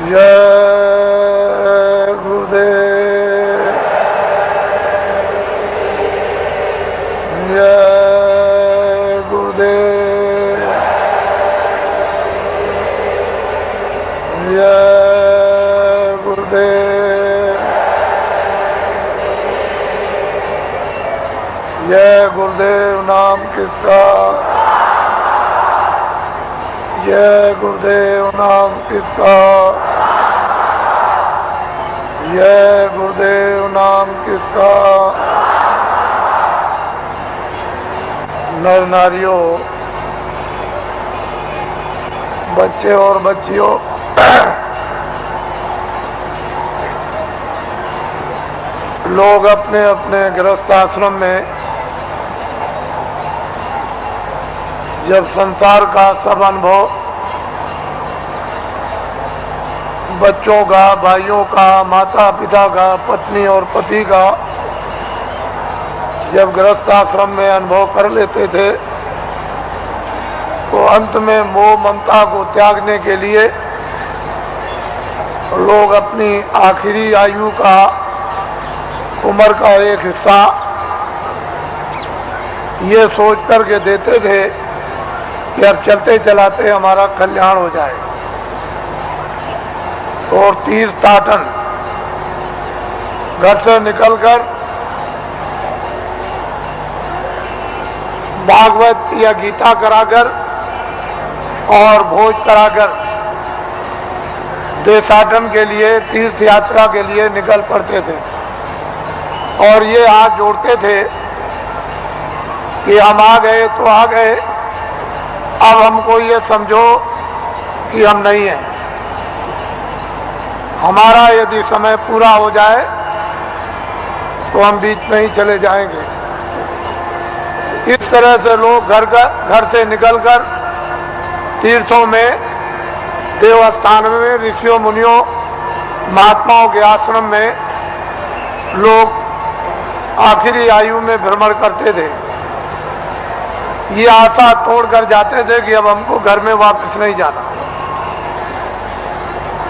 जय गुरुदेव, जय गुरुदेव, जय गुरुदेव, जय गुरुदेव नाम किसका, जय गुरुदेव नाम किसका, जय गुरुदेव नाम किसका। नर नारियों, बच्चे और बच्चियों, लोग अपने अपने गृहस्थ आश्रम में जब संसार का सब अनुभव बच्चों का, भाइयों का, माता पिता का, पत्नी और पति का जब गृहस्थ आश्रम में अनुभव कर लेते थे तो अंत में मोह ममता को त्यागने के लिए लोग अपनी आखिरी आयु का, उम्र का एक हिस्सा ये सोच करके देते थे कि अब चलते चलाते हमारा कल्याण हो जाए। और तीर्थाटन घर से निकलकर भागवत या गीता कराकर और भोज कराकर देशाटन के लिए, तीर्थ यात्रा के लिए निकल पड़ते थे और ये हाथ जोड़ते थे कि हम आ गए तो आ गए, अब हमको ये समझो कि हम नहीं हैं। हमारा यदि समय पूरा हो जाए तो हम बीच में ही चले जाएंगे। इस तरह से लोग घर से निकलकर तीर्थों में, देवस्थान में, ऋषियों मुनियों महात्माओं के आश्रम में लोग आखिरी आयु में भ्रमण करते थे। ये आशा तोड़कर जाते थे कि अब हमको घर में वापस नहीं जाना,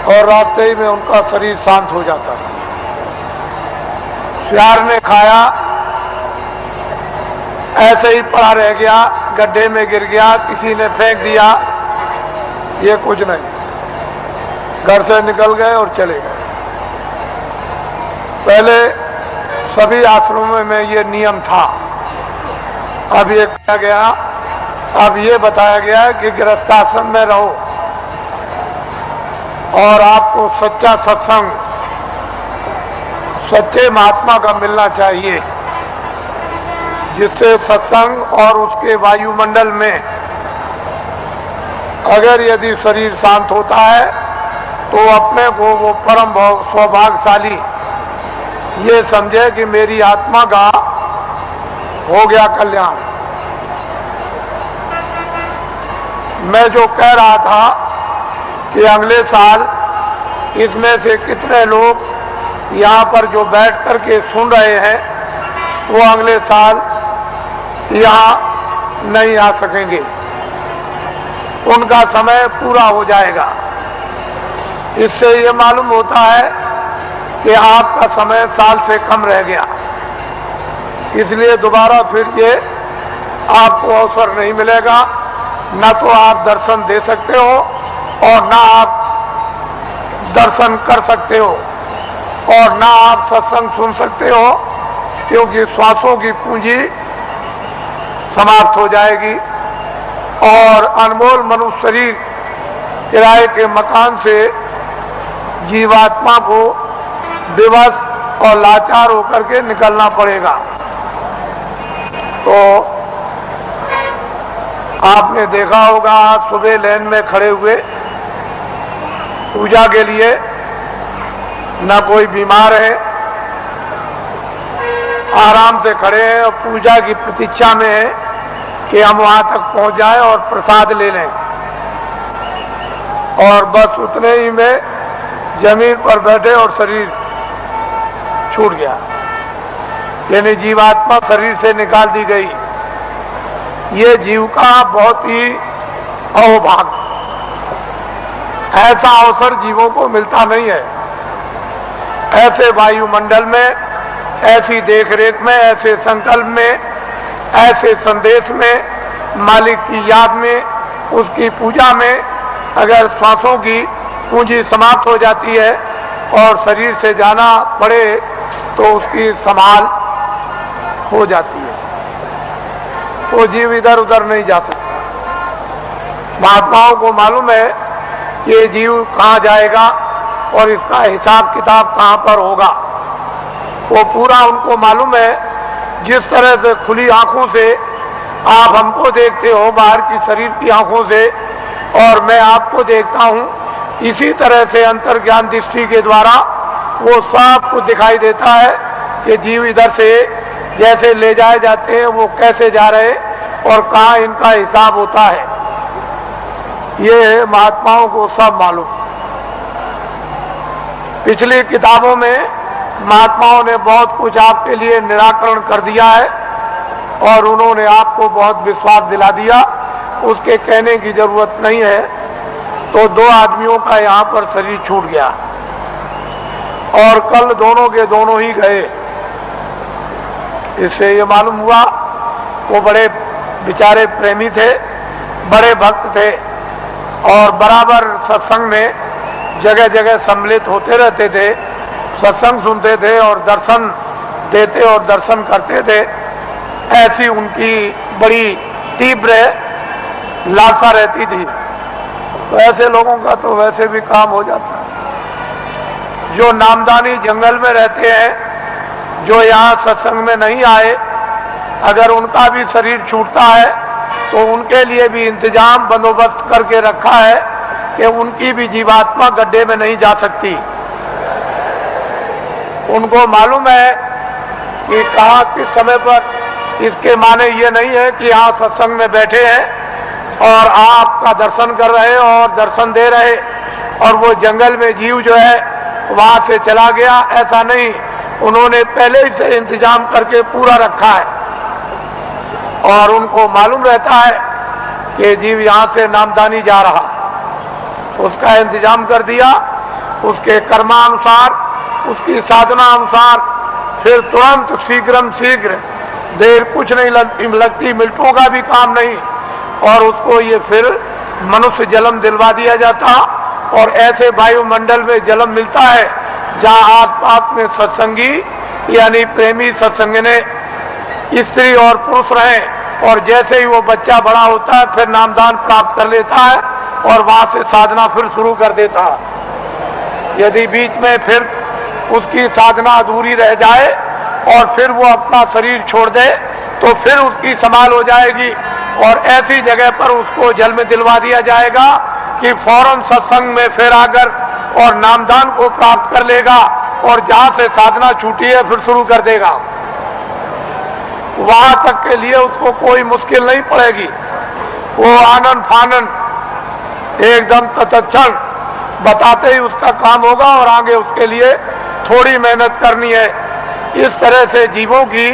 और रास्ते ही में उनका शरीर शांत हो जाता था। प्यार ने खाया, ऐसे ही पड़ा रह गया, गड्ढे में गिर गया, किसी ने फेंक दिया, ये कुछ नहीं। घर से निकल गए और चले गए। पहले सभी आश्रमों में ये नियम था। अब ये किया गया, अब ये बताया गया है कि गृहस्थाश्रम में रहो और आपको सच्चा सत्संग, सच्चे महात्मा का मिलना चाहिए, जिससे सत्संग और उसके वायुमंडल में अगर यदि शरीर शांत होता है तो अपने को वो परम सौभाग्यशाली ये समझे कि मेरी आत्मा का हो गया कल्याण। मैं जो कह रहा था कि अगले साल इसमें से कितने लोग यहाँ पर जो बैठ करके सुन रहे हैं वो अगले साल यहाँ नहीं आ सकेंगे, उनका समय पूरा हो जाएगा। इससे ये मालूम होता है कि आपका समय साल से कम रह गया, इसलिए दोबारा फिर ये आपको अवसर नहीं मिलेगा। न तो आप दर्शन दे सकते हो और ना आप दर्शन कर सकते हो और ना आप सत्संग सुन सकते हो, क्योंकि श्वासों की पूंजी समाप्त हो जाएगी और अनमोल मनुष्य शरीर किराए के मकान से जीवात्मा को विवश और लाचार होकर के निकलना पड़ेगा। तो आपने देखा होगा, आज सुबह लाइन में खड़े हुए पूजा के लिए, न कोई बीमार है, आराम से खड़े हैं और पूजा की प्रतीक्षा में है कि हम वहां तक पहुंच जाएं और प्रसाद ले लें, और बस उतने ही में जमीन पर बैठे और शरीर छूट गया, यानी जीवात्मा शरीर से निकाल दी गई। ये जीव का बहुत ही अहोभाग्य। ऐसा अवसर जीवों को मिलता नहीं है। ऐसे वायुमंडल में, ऐसी देखरेख में, ऐसे संकल्प में, ऐसे संदेश में, मालिक की याद में, उसकी पूजा में अगर श्वासों की पूंजी समाप्त हो जाती है और शरीर से जाना पड़े तो उसकी संभाल हो जाती है। वो जीव इधर उधर नहीं जा सकता। महात्माओं को मालूम है ये जीव कहाँ जाएगा और इसका हिसाब किताब कहाँ पर होगा। वो पूरा उनको मालूम है। जिस तरह से खुली आंखों से आप हमको देखते हो बाहर की शरीर की आंखों से और मैं आपको देखता हूँ, इसी तरह से अंतर्ज्ञान दृष्टि के द्वारा वो सब कुछ दिखाई देता है कि जीव इधर से जैसे ले जाए जाते हैं वो कैसे जा रहे और कहाँ इनका हिसाब होता है। ये महात्माओं को सब मालूम। पिछली किताबों में महात्माओं ने बहुत कुछ आपके लिए निराकरण कर दिया है और उन्होंने आपको बहुत विश्वास दिला दिया, उसके कहने की जरूरत नहीं है। तो दो आदमियों का यहाँ पर शरीर छूट गया और कल दोनों के दोनों ही गए। इससे ये मालूम हुआ वो बड़े बेचारे प्रेमी थे, बड़े भक्त थे और बराबर सत्संग में जगह जगह सम्मिलित होते रहते थे, सत्संग सुनते थे और दर्शन देते और दर्शन करते थे। ऐसी उनकी बड़ी तीव्र लालसा रहती थी। तो ऐसे लोगों का तो वैसे भी काम हो जाता है। जो नामदानी जंगल में रहते हैं, जो यहाँ सत्संग में नहीं आए, अगर उनका भी शरीर छूटता है तो उनके लिए भी इंतजाम बंदोबस्त करके रखा है कि उनकी भी जीवात्मा गड्ढे में नहीं जा सकती। उनको मालूम है कि कहाँ किस समय पर। इसके माने ये नहीं है कि यहाँ सत्संग में बैठे हैं और आपका दर्शन कर रहे और दर्शन दे रहे और वो जंगल में जीव जो है वहां से चला गया, ऐसा नहीं। उन्होंने पहले ही से इंतजाम करके पूरा रखा है और उनको मालूम रहता है कि जीव यहाँ से नामदानी जा रहा, उसका इंतजाम कर दिया। उसके कर्मानुसार, उसकी साधना अनुसार फिर तुरंत शीघ्र देर कुछ नहीं लगती, मिनटों का भी काम नहीं, और उसको ये फिर मनुष्य जन्म दिलवा दिया जाता और ऐसे वायुमंडल में जन्म मिलता है जहाँ आस पास में सत्संगी यानी प्रेमी सत्संगने स्त्री और पुरुष रहे और जैसे ही वो बच्चा बड़ा होता है फिर नामदान प्राप्त कर लेता है और वहां से साधना फिर शुरू कर देता है। यदि बीच में फिर उसकी साधना अधूरी रह जाए और फिर वो अपना शरीर छोड़ दे तो फिर उसकी संभाल हो जाएगी और ऐसी जगह पर उसको जल में दिलवा दिया जाएगा कि फौरन सत्संग में फिर आकर और नामदान को प्राप्त कर लेगा और जहां से साधना छूटी है फिर शुरू कर देगा। वहां तक के लिए उसको कोई मुश्किल नहीं पड़ेगी। वो आनंद फानंद एकदम तत्क्षण बताते ही उसका काम होगा और आगे उसके लिए थोड़ी मेहनत करनी है। इस तरह से जीवों की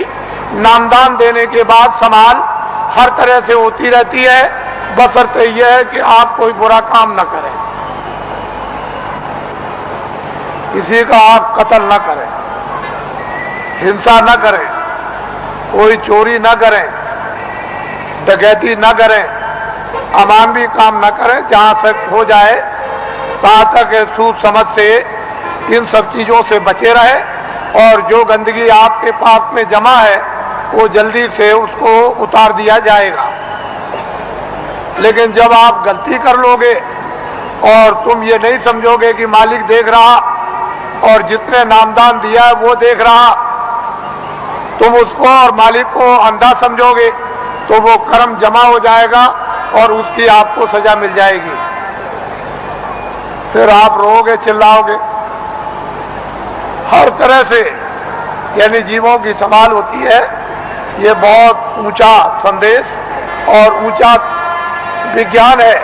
नामदान देने के बाद संभाल हर तरह से होती रहती है, बशर्ते यह है कि आप कोई बुरा काम न करें, किसी का आप कत्ल न करें, हिंसा न करें, कोई चोरी न करें, डकैती न करें, अमानवीय काम न करें। जहां तक हो जाए तहां तक सूझ समझ से इन सब चीजों से बचे रहे और जो गंदगी आपके पास में जमा है वो जल्दी से उसको उतार दिया जाएगा। लेकिन जब आप गलती कर लोगे और तुम ये नहीं समझोगे कि मालिक देख रहा और जितने नामदान दिया है वो देख रहा, तुम उसको और मालिक को अंधा समझोगे तो वो कर्म जमा हो जाएगा और उसकी आपको सजा मिल जाएगी। फिर आप रोओगे, चिल्लाओगे। हर तरह से यानी जीवों की संभाल होती है। ये बहुत ऊंचा संदेश और ऊंचा विज्ञान है।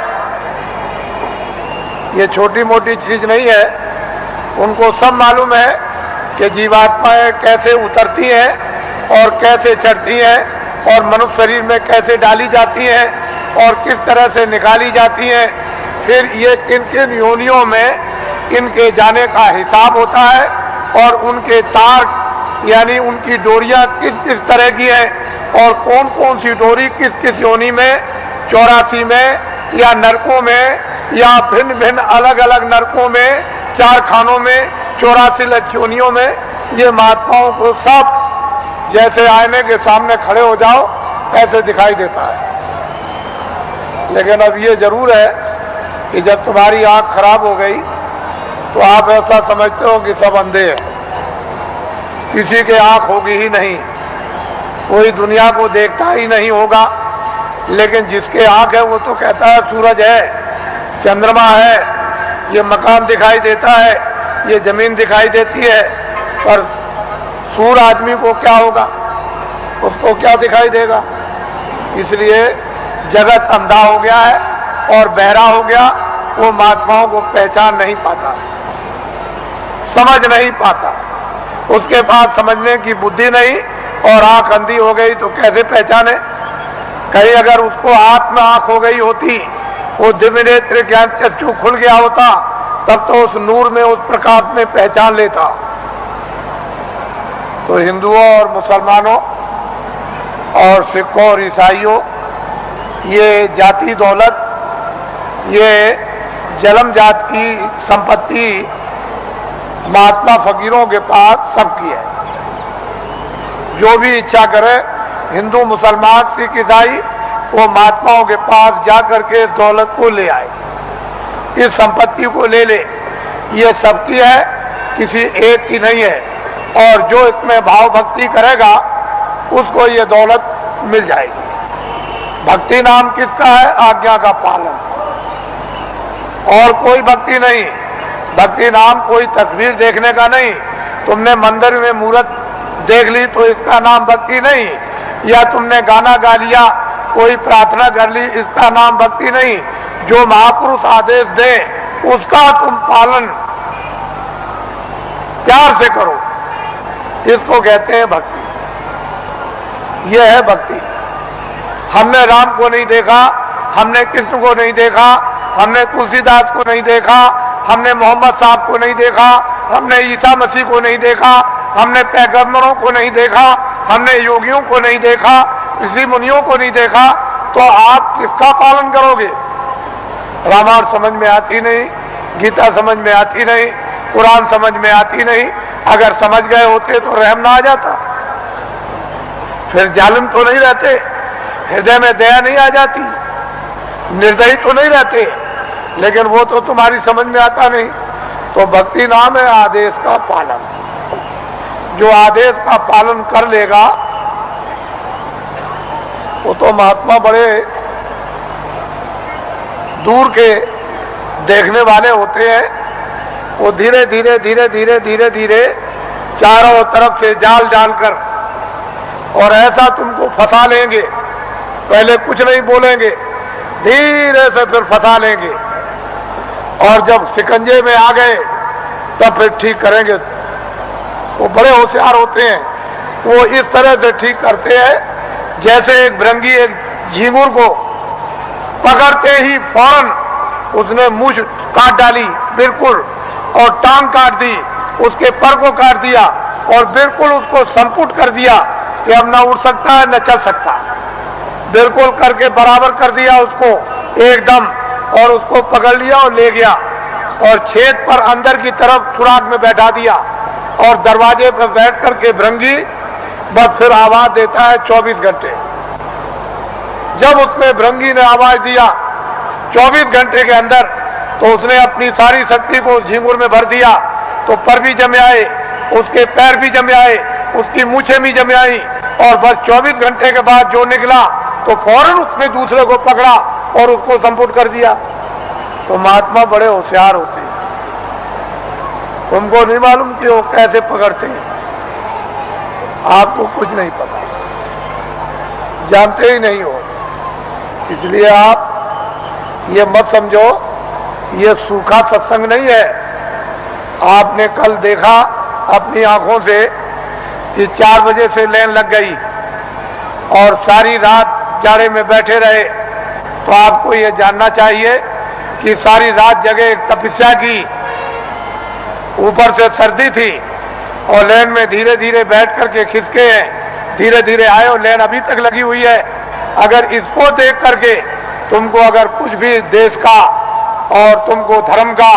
ये छोटी मोटी चीज नहीं है। उनको सब मालूम है कि जीवात्माएं कैसे उतरती हैं और कैसे चढ़ती हैं और मनुष्य शरीर में कैसे डाली जाती हैं और किस तरह से निकाली जाती हैं। फिर ये किन किन योनियों में इनके जाने का हिसाब होता है और उनके तार यानी उनकी डोरियां किस किस तरह की हैं और कौन कौन सी डोरी किस किस योनि में, 84 में या नरकों में या भिन्न भिन्न अलग अलग नरकों में, 4 खानों में, 84 लक्षयोनियों में, ये महात्माओं को सब जैसे आईने के सामने खड़े हो जाओ ऐसे दिखाई देता है। लेकिन अब ये जरूर है कि जब तुम्हारी आंख खराब हो गई तो आप ऐसा समझते हो कि सब अंधे हैं, किसी के आंख होगी ही नहीं, कोई दुनिया को देखता ही नहीं होगा। लेकिन जिसके आंख है वो तो कहता है सूरज है, चंद्रमा है, ये मकान दिखाई देता है, ये जमीन दिखाई देती है, पर सूर आदमी को क्या होगा, उसको क्या दिखाई देगा। इसलिए जगत अंधा हो गया है और बहरा हो गया, वो महात्माओं को पहचान नहीं पाता, समझ नहीं पाता, उसके पास समझने की बुद्धि नहीं और आंख अंधी हो गई तो कैसे पहचाने। कहीं अगर उसको हाथ में आंख हो गई होती, वो दिव्य नेत्र ज्ञान चक्षु खुल गया होता, तब तो उस नूर में उस प्रकाश में पहचान लेता। तो हिंदुओं और मुसलमानों और सिखों और ईसाइयों, ये जाति दौलत, ये जन्म जात की संपत्ति महात्मा फकीरों के पास सबकी है। जो भी इच्छा करे, हिंदू मुसलमान सिख ईसाई, वो महात्माओं के पास जाकर के इस दौलत को ले आए, इस संपत्ति को ले ले। ये सबकी है, किसी एक की नहीं है। और जो इसमें भाव भक्ति करेगा उसको ये दौलत मिल जाएगी। भक्ति नाम किसका है? आज्ञा का पालन, और कोई भक्ति नहीं। भक्ति नाम कोई तस्वीर देखने का नहीं। तुमने मंदिर में मूर्त देख ली तो इसका नाम भक्ति नहीं, या तुमने गाना गा लिया, कोई प्रार्थना कर ली, इसका नाम भक्ति नहीं। जो महापुरुष आदेश दे उसका तुम पालन प्यार से करो, इसको कहते हैं भक्ति। यह है भक्ति। हमने राम को नहीं देखा, हमने कृष्ण को नहीं देखा, हमने तुलसीदास को नहीं देखा, हमने मोहम्मद साहब को नहीं देखा, हमने ईसा मसीह को नहीं देखा, हमने पैगंबरों को नहीं देखा, हमने योगियों को नहीं देखा, ऋषि मुनियों को नहीं देखा, तो आप किसका पालन करोगे? रामायण समझ में आती नहीं, गीता समझ में आती नहीं, कुरान समझ में आती नहीं। अगर समझ गए होते तो रहम ना आ जाता, फिर जालिम तो नहीं रहते, हृदय में दया नहीं आ जाती, निर्दयी तो नहीं रहते। लेकिन वो तो तुम्हारी समझ में आता नहीं। तो भक्ति नाम है आदेश का पालन। जो आदेश का पालन कर लेगा वो तो महात्मा बड़े दूर के देखने वाले होते हैं। वो धीरे धीरे धीरे धीरे धीरे धीरे चारों तरफ से जाल डालकर और ऐसा तुमको फंसा लेंगे, पहले कुछ नहीं बोलेंगे, धीरे से फिर फंसा लेंगे, और जब शिकंजे में आ गए तब फिर ठीक करेंगे। वो बड़े होशियार होते हैं, वो इस तरह से ठीक करते हैं जैसे एक भृंगी एक झींगुर को पकड़ते ही फौरन उसने मूंछ काट डाली बिल्कुल, और टांग काट दी, उसके पर को काट दिया और बिल्कुल उसको संपुट कर दिया कि अब ना उड़ सकता है न चल सकता। बिल्कुल करके बराबर कर दिया उसको एकदम, और उसको पकड़ लिया और ले गया और छेद पर अंदर की तरफ सुराग में बैठा दिया, और दरवाजे पर बैठ करके भृंगी बस फिर आवाज देता है 24 घंटे। जब उसने भृंगी ने आवाज दिया 24 घंटे के अंदर, तो उसने अपनी सारी शक्ति को झींगुर में भर दिया, तो पर भी जमे आए, उसके पैर भी जमे आए, उसकी मूछें भी जमे आई, और बस 24 घंटे के बाद जो निकला तो फौरन उसने दूसरे को पकड़ा और उसको संपुट कर दिया। तो महात्मा बड़े होशियार होते हैं। तुमको नहीं मालूम कि वो कैसे पकड़ते हैं, आपको कुछ नहीं पता, जानते ही नहीं हो। इसलिए आप ये मत समझो ये सूखा सत्संग नहीं है। आपने कल देखा अपनी आंखों से कि 4 बजे से लाइन लग गई और सारी रात जाड़े में बैठे रहे। तो आपको ये जानना चाहिए कि सारी रात जगह तपस्या की, ऊपर से सर्दी थी और लेन में धीरे धीरे बैठ करके खिसके हैं, धीरे धीरे आए और लेन अभी तक लगी हुई है। अगर इसको देख करके तुमको अगर कुछ भी देश का और तुमको धर्म का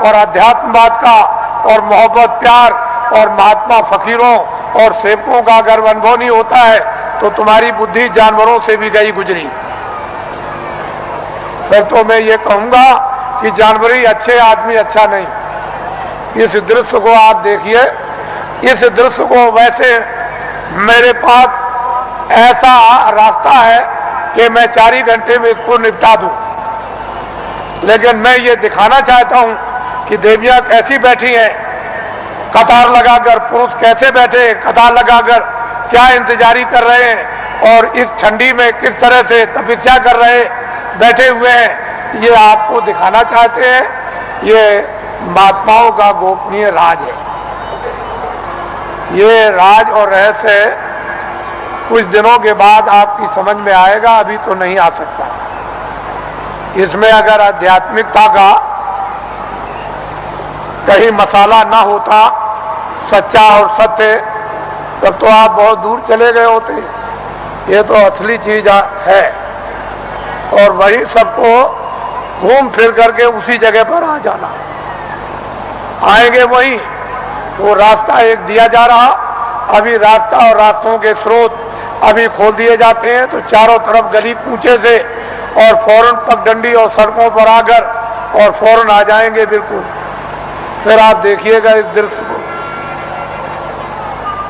और अध्यात्मवाद का और मोहब्बत प्यार और महात्मा फकीरों और सेवकों का अगर अनुभव नहीं होता है तो तुम्हारी बुद्धि जानवरों से भी गई गुजरी। फिर तो मैं ये कहूंगा कि जानवर ही अच्छे, आदमी अच्छा नहीं। इस दृश्य को आप देखिए, इस दृश्य को वैसे मेरे पास ऐसा रास्ता है कि मैं 4 ही घंटे में इसको निपटा दूं, लेकिन मैं ये दिखाना चाहता हूं कि देवियां कैसी बैठी हैं, कतार लगाकर, पुरुष कैसे बैठे कतार लगाकर क्या इंतजारी कर रहे हैं और इस ठंडी में किस तरह से तपस्या कर रहे बैठे हुए हैं, ये आपको दिखाना चाहते हैं। ये महात्माओं का गोपनीय राज है। ये राज और रहस्य कुछ दिनों के बाद आपकी समझ में आएगा, अभी तो नहीं आ सकता। इसमें अगर आध्यात्मिकता का कहीं मसाला ना होता, सच्चा और सत्य, तब तो आप बहुत दूर चले गए होते। ये तो असली चीज है और वही सबको घूम फिर करके उसी जगह पर आ जाना। आएंगे वही, वो रास्ता एक दिया जा रहा, अभी रास्ता और रास्तों के स्रोत अभी खोल दिए जाते हैं तो चारों तरफ गली पूछे से और फौरन पगडंडी और सड़कों पर आकर और फौरन आ जाएंगे बिल्कुल। फिर आप देखिएगा इस दृश्य को,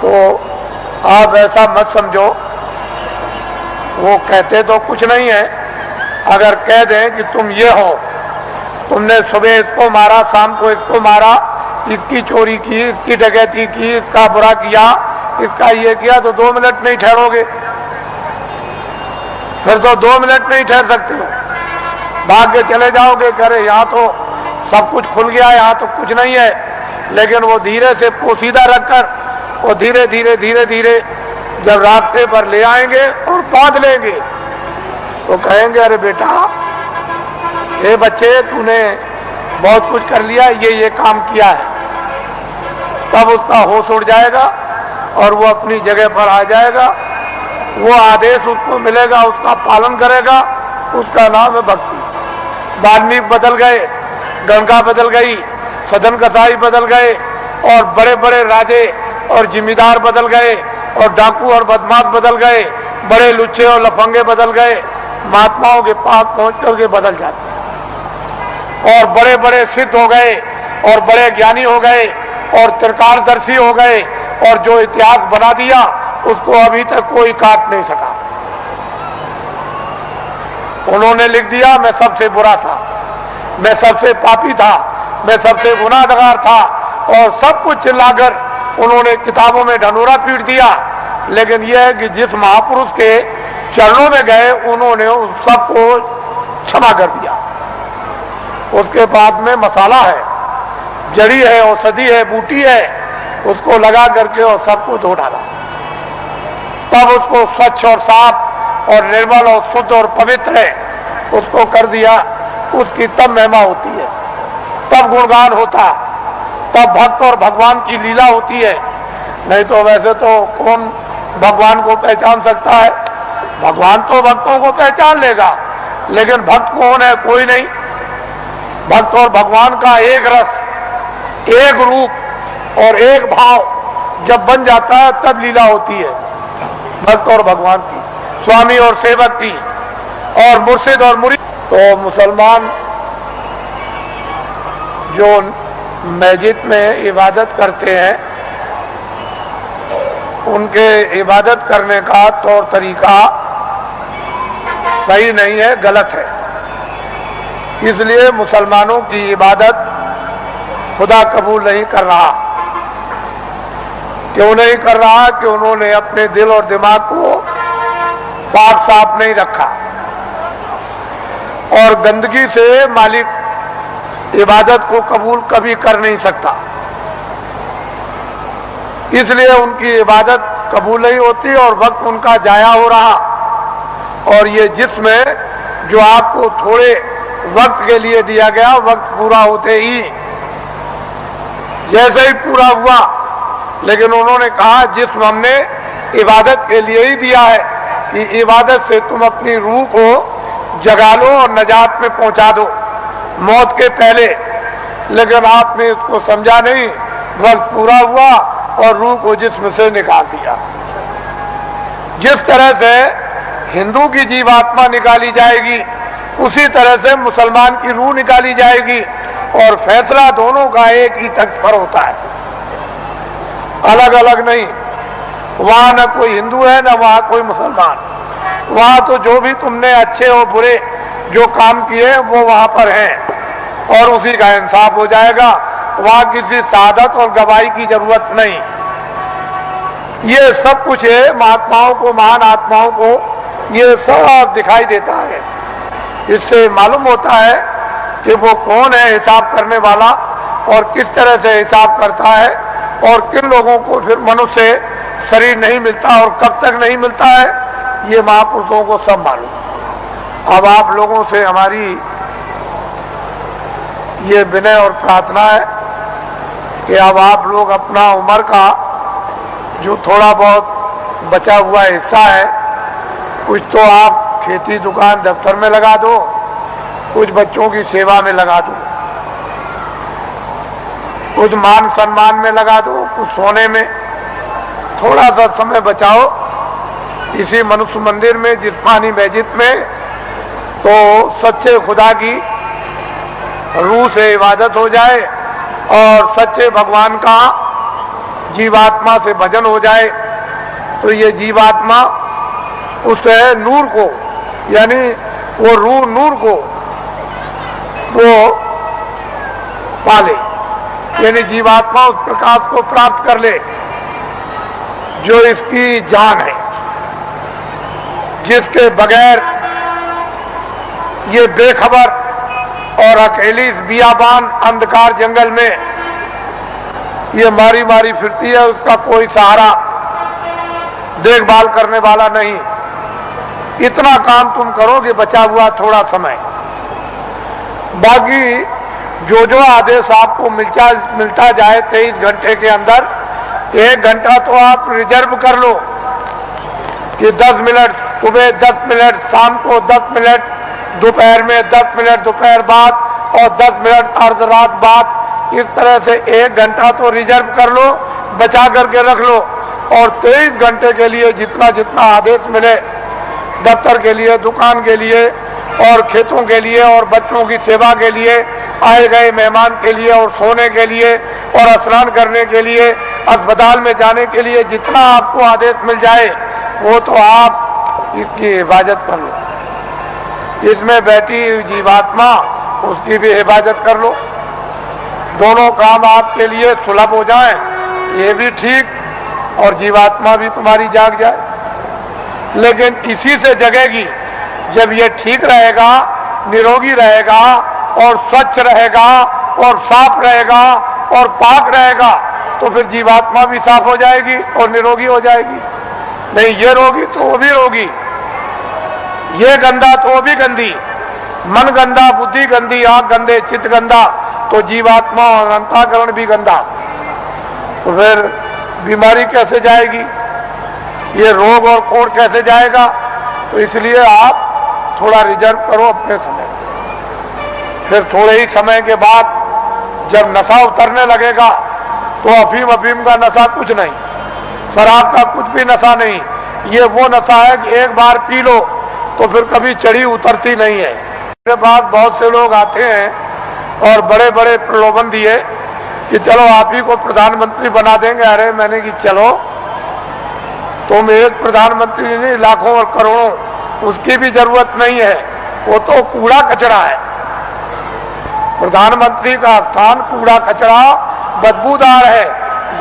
तो आप ऐसा मत समझो वो कहते तो कुछ नहीं है। अगर कह दें कि तुम ये हो, तुमने सुबह इसको मारा, शाम को इसको मारा, इसकी चोरी की, इसकी डकैती की, इसका बुरा किया, इसका ये किया, तो 2 मिनट नहीं ठहरोगे। फिर तो 2 मिनट नहीं ठहर सकते हो, भाग के चले जाओगे। करे यहाँ तो सब कुछ खुल गया, यहाँ तो कुछ नहीं है। लेकिन वो धीरे से पोशीदा रखकर वो धीरे धीरे धीरे धीरे जब रास्ते पर ले आएंगे और बांध लेंगे तो कहेंगे, अरे बेटा, ये बच्चे, तूने बहुत कुछ कर लिया, ये काम किया है। तब उसका होश उड़ जाएगा और वो अपनी जगह पर आ जाएगा। वो आदेश उसको मिलेगा, उसका पालन करेगा। उसका नाम है भक्ति। वाल्मीकि बदल गए, गंगा बदल गई, सदन कसाई बदल गए और बड़े बड़े राजे और जिम्मेदार बदल गए और डाकू और बदमाश बदल गए, बड़े लुच्चे और लफंगे बदल गए। महात्माओं के पास पहुंच करके बदल जाते और बड़े बड़े सिद्ध हो गए और बड़े ज्ञानी हो गए और त्रिकालदर्शी हो गए और जो इतिहास बना दिया उसको अभी तक कोई काट नहीं सका। उन्होंने लिख दिया, मैं सबसे बुरा था, मैं सबसे पापी था, मैं सबसे गुनाहगार था और सब कुछ चिल्लाकर उन्होंने किताबों में ढनूरा पीट दिया। लेकिन यह है कि जिस महापुरुष के चरणों में गए उन्होंने उस सबको क्षमा कर दिया। उसके बाद में मसाला है, जड़ी है, औषधि है, बूटी है, उसको लगा करके और सबको धो डाला। तब उसको स्वच्छ और साफ और निर्मल और शुद्ध और पवित्र है उसको कर दिया। उसकी तब महिमा होती है, तब गुणगान होता, तब भक्त और भगवान की लीला होती है। नहीं तो वैसे तो कौन भगवान को पहचान सकता है? भगवान तो भक्तों को पहचान लेगा, लेकिन भक्त कौन है? कोई नहीं। भक्त और भगवान का एक रस, एक रूप और एक भाव जब बन जाता है तब लीला होती है भक्त और भगवान की, स्वामी और सेवक की और मुर्शिद और मुरीद। तो मुसलमान जो मस्जिद में इबादत करते हैं उनके इबादत करने का तौर तरीका सही नहीं है, गलत है। इसलिए मुसलमानों की इबादत खुदा कबूल नहीं कर रहा। क्यों नहीं कर रहा? कि उन्होंने अपने दिल और दिमाग को पाक साफ नहीं रखा और गंदगी से मालिक इबादत को कबूल कभी कर नहीं सकता। इसलिए उनकी इबादत कबूल नहीं होती और वक्त उनका जाया हो रहा। और ये जिस्म जो आपको थोड़े वक्त के लिए दिया गया, वक्त पूरा होते ही जैसे ही पूरा हुआ, लेकिन उन्होंने कहा जिस्म हमने इबादत के लिए ही दिया है कि इबादत से तुम अपनी रूह को जगा लो और नजात में पहुंचा दो मौत के पहले। लेकिन आपने इसको समझा नहीं, वक्त पूरा हुआ और रूह को जिस्म से निकाल दिया। जिस तरह से हिंदू की जीवात्मा निकाली जाएगी, उसी तरह से मुसलमान की रूह निकाली जाएगी और फैसला दोनों का एक ही तख्त पर होता है, अलग अलग नहीं। वहां न कोई हिंदू है न वहां कोई मुसलमान, वहां तो जो भी तुमने अच्छे और बुरे जो काम किए वो वहां पर हैं और उसी का इंसाफ हो जाएगा। वहां किसी शहादत और गवाही की जरूरत नहीं। ये सब कुछ है महात्माओं को, महान आत्माओं को ये सब दिखाई देता है। इससे मालूम होता है कि वो कौन है हिसाब करने वाला और किस तरह से हिसाब करता है और किन लोगों को फिर मनुष्य शरीर नहीं मिलता और कब तक नहीं मिलता है, ये महापुरुषों को सब मालूम। अब आप लोगों से हमारी ये विनय और प्रार्थना है कि अब आप लोग अपना उम्र का जो थोड़ा बहुत बचा हुआ हिस्सा है, कुछ तो आप खेती दुकान दफ्तर में लगा दो, कुछ बच्चों की सेवा में लगा दो, कुछ मान सम्मान में लगा दो, कुछ सोने में। थोड़ा सा समय बचाओ इसी मनुष्य मंदिर में, जिस्मानी मस्जिद में, तो सच्चे खुदा की रूह से इबादत हो जाए और सच्चे भगवान का जीवात्मा से भजन हो जाए। तो ये जीवात्मा उस नूर को, यानी वो रूह नूर को वो पाले, यानी जीवात्मा उस प्रकाश को प्राप्त कर ले जो इसकी जान है, जिसके बगैर ये बेखबर और अकेली इस बियाबान अंधकार जंगल में ये मारी मारी फिरती है, उसका कोई सहारा देखभाल करने वाला नहीं। इतना काम तुम करोगे बचा हुआ थोड़ा समय, बाकी जो जो आदेश आपको मिलता जाए 23 घंटे के अंदर 1 घंटा तो आप रिजर्व कर लो कि 10 मिनट सुबह, 10 मिनट शाम को, 10 मिनट दोपहर में, 10 मिनट दोपहर बाद और 10 मिनट अर्ध रात बाद। इस तरह से 1 घंटा तो रिजर्व कर लो, बचा करके रख लो और 23 घंटे के लिए जितना जितना आदेश मिले, दफ्तर के लिए, दुकान के लिए और खेतों के लिए और बच्चों की सेवा के लिए, आए गए मेहमान के लिए और सोने के लिए और स्नान करने के लिए, अस्पताल में जाने के लिए, जितना आपको आदेश मिल जाए वो तो आप इसकी हिफाजत कर लो। इसमें बैठी हुई जीवात्मा उसकी भी हिफाजत कर लो। दोनों काम आपके लिए सुलभ हो जाएं, ये भी ठीक और जीवात्मा भी तुम्हारी जाग जाए। लेकिन इसी से जगेगी जब ये ठीक रहेगा, निरोगी रहेगा और स्वच्छ रहेगा और साफ रहेगा और पाक रहेगा, तो फिर जीवात्मा भी साफ हो जाएगी और निरोगी हो जाएगी। नहीं ये रोगी तो वो भी रोगी, ये गंदा तो वो भी गंदी, मन गंदा, बुद्धि गंदी, आंख गंदे, चित्त गंदा, तो जीवात्मा और अंतःकरण भी गंदा, तो फिर बीमारी कैसे जाएगी, ये रोग और कोड़ कैसे जाएगा। तो इसलिए आप थोड़ा रिजर्व करो अपने समय, फिर थोड़े ही समय के बाद जब नशा उतरने लगेगा तो अफीम का नशा कुछ नहीं, शराब का कुछ भी नशा नहीं, ये वो नशा है कि एक बार पी लो तो फिर कभी चढ़ी उतरती नहीं है। मेरे पास बहुत से लोग आते हैं और बड़े बड़े प्रलोभन दिए कि चलो आप ही को प्रधानमंत्री बना देंगे। अरे मैंने कि चलो, तुम एक प्रधानमंत्री नहीं, लाखों और करोड़ों, उसकी भी जरूरत नहीं है, वो तो कूड़ा कचरा है। प्रधानमंत्री का स्थान कूड़ा कचरा बदबूदार है,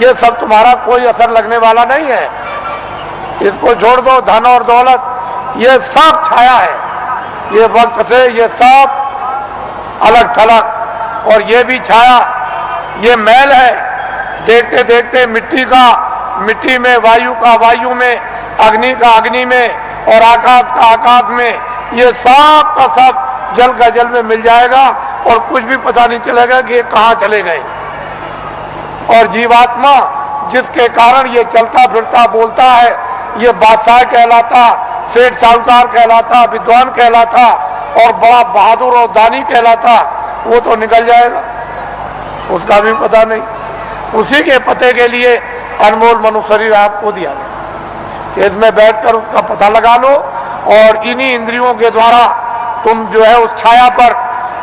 ये सब तुम्हारा कोई असर लगने वाला नहीं है, इसको छोड़ दो। धन और दौलत ये सब छाया है, ये वक्त से ये सब अलग थलग, और ये भी छाया, ये मैल है। देखते देखते मिट्टी का मिट्टी में, वायु का वायु में, अग्नि का अग्नि में और आकाश का आकाश में, ये सब का सब जल का जल में मिल जाएगा और कुछ भी पता नहीं चलेगा कि ये कहाँ चले गए। और जीवात्मा जिसके कारण ये चलता फिरता बोलता है, ये बादशाह कहलाता, सेठ साहूकार कहलाता, विद्वान कहलाता और बड़ा बहादुर और दानी कहलाता, वो तो निकल जाएगा, उसका भी पता नहीं। उसी के पते के लिए अनमोल मनुष्य शरीर आपको दिया गया, इसमें बैठकर उसका पता लगा लो और इन्हीं इंद्रियों के द्वारा तुम जो है उस छाया पर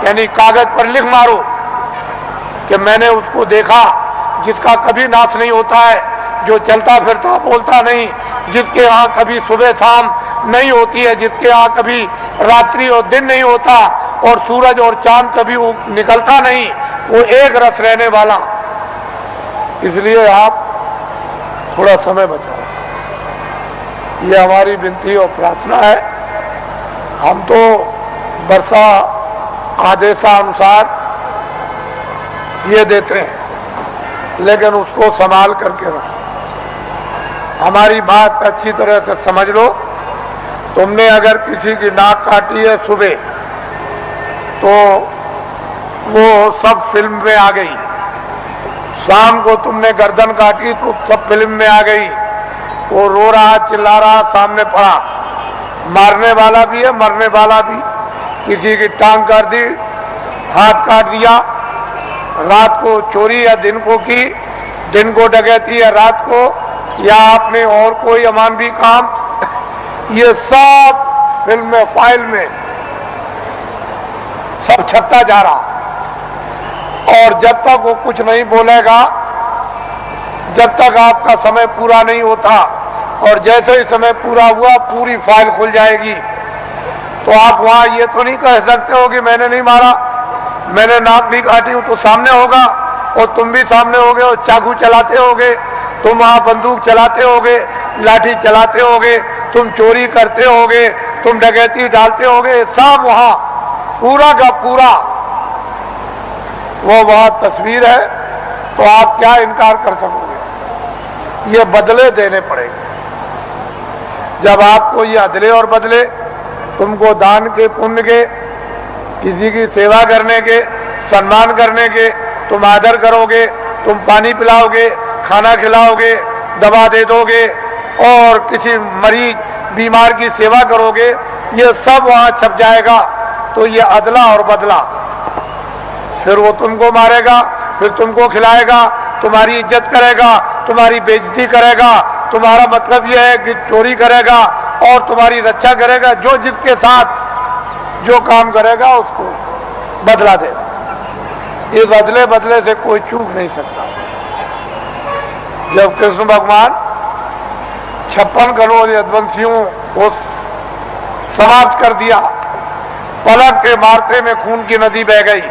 यानी कागज पर लिख मारो कि मैंने उसको देखा जिसका कभी नाश नहीं होता है, जो चलता फिरता बोलता नहीं, जिसके यहाँ कभी सुबह शाम नहीं होती है, जिसके यहाँ कभी रात्रि और दिन नहीं होता और सूरज और चांद कभी निकलता नहीं, वो एक रस रहने वाला। इसलिए आप थोड़ा समय बचाओ, ये हमारी विनती और प्रार्थना है। हम तो वर्षा आदेशानुसार ये देते हैं, लेकिन उसको संभाल करके रखो। हमारी बात अच्छी तरह से समझ लो। तुमने अगर किसी की नाक काटी है सुबह, तो वो सब फिल्म में आ गई। शाम को तुमने गर्दन काटी तो सब फिल्म में आ गई। वो रो रहा चिल्ला रहा सामने पड़ा, मारने वाला भी है मरने वाला भी। किसी की टांग काट दी, हाथ काट दिया, रात को चोरी या दिन को की, दिन को डकैती या रात को, या आपने और कोई अमानवी काम, ये सब फिल्म में फाइल में सब छपता जा रहा। और जब तक वो कुछ नहीं बोलेगा, जब तक आपका समय पूरा नहीं होता, और जैसे ही समय पूरा हुआ पूरी फाइल खुल जाएगी। तो आप वहां ये तो नहीं कह सकते हो कि मैंने नहीं मारा, मैंने नाक नहीं काटी हूं, तो सामने होगा और तुम भी सामने होगे और चाकू चलाते होगे, तुम वहां बंदूक चलाते होगे, लाठी चलाते होगे, तुम चोरी करते होगे, तुम डकैती डालते होगे, सब वहां पूरा का पूरा वो वहां तस्वीर है। तो आप क्या इनकार कर सकोगे? ये बदले देने पड़ेंगे। जब आपको ये अदले और बदले, तुमको दान के पुण्य के, किसी की सेवा करने के, सम्मान करने के, तुम आदर करोगे, तुम पानी पिलाओगे, खाना खिलाओगे, दवा दे दोगे और किसी मरीज बीमार की सेवा करोगे, ये सब वहां छप जाएगा। तो ये अदला और बदला। फिर वो तुमको मारेगा, फिर तुमको खिलाएगा, तुम्हारी इज्जत करेगा, तुम्हारी बेइज्जती करेगा, तुम्हारा मतलब यह है कि चोरी करेगा और तुम्हारी रक्षा करेगा। जो जिसके साथ जो काम करेगा उसको बदला देगा। इस अदले बदले से कोई चूक नहीं सकता। जब कृष्ण भगवान 56 करोड़ यदुवंशियों को समाप्त कर दिया, पलक के मारते में खून की नदी बह गई,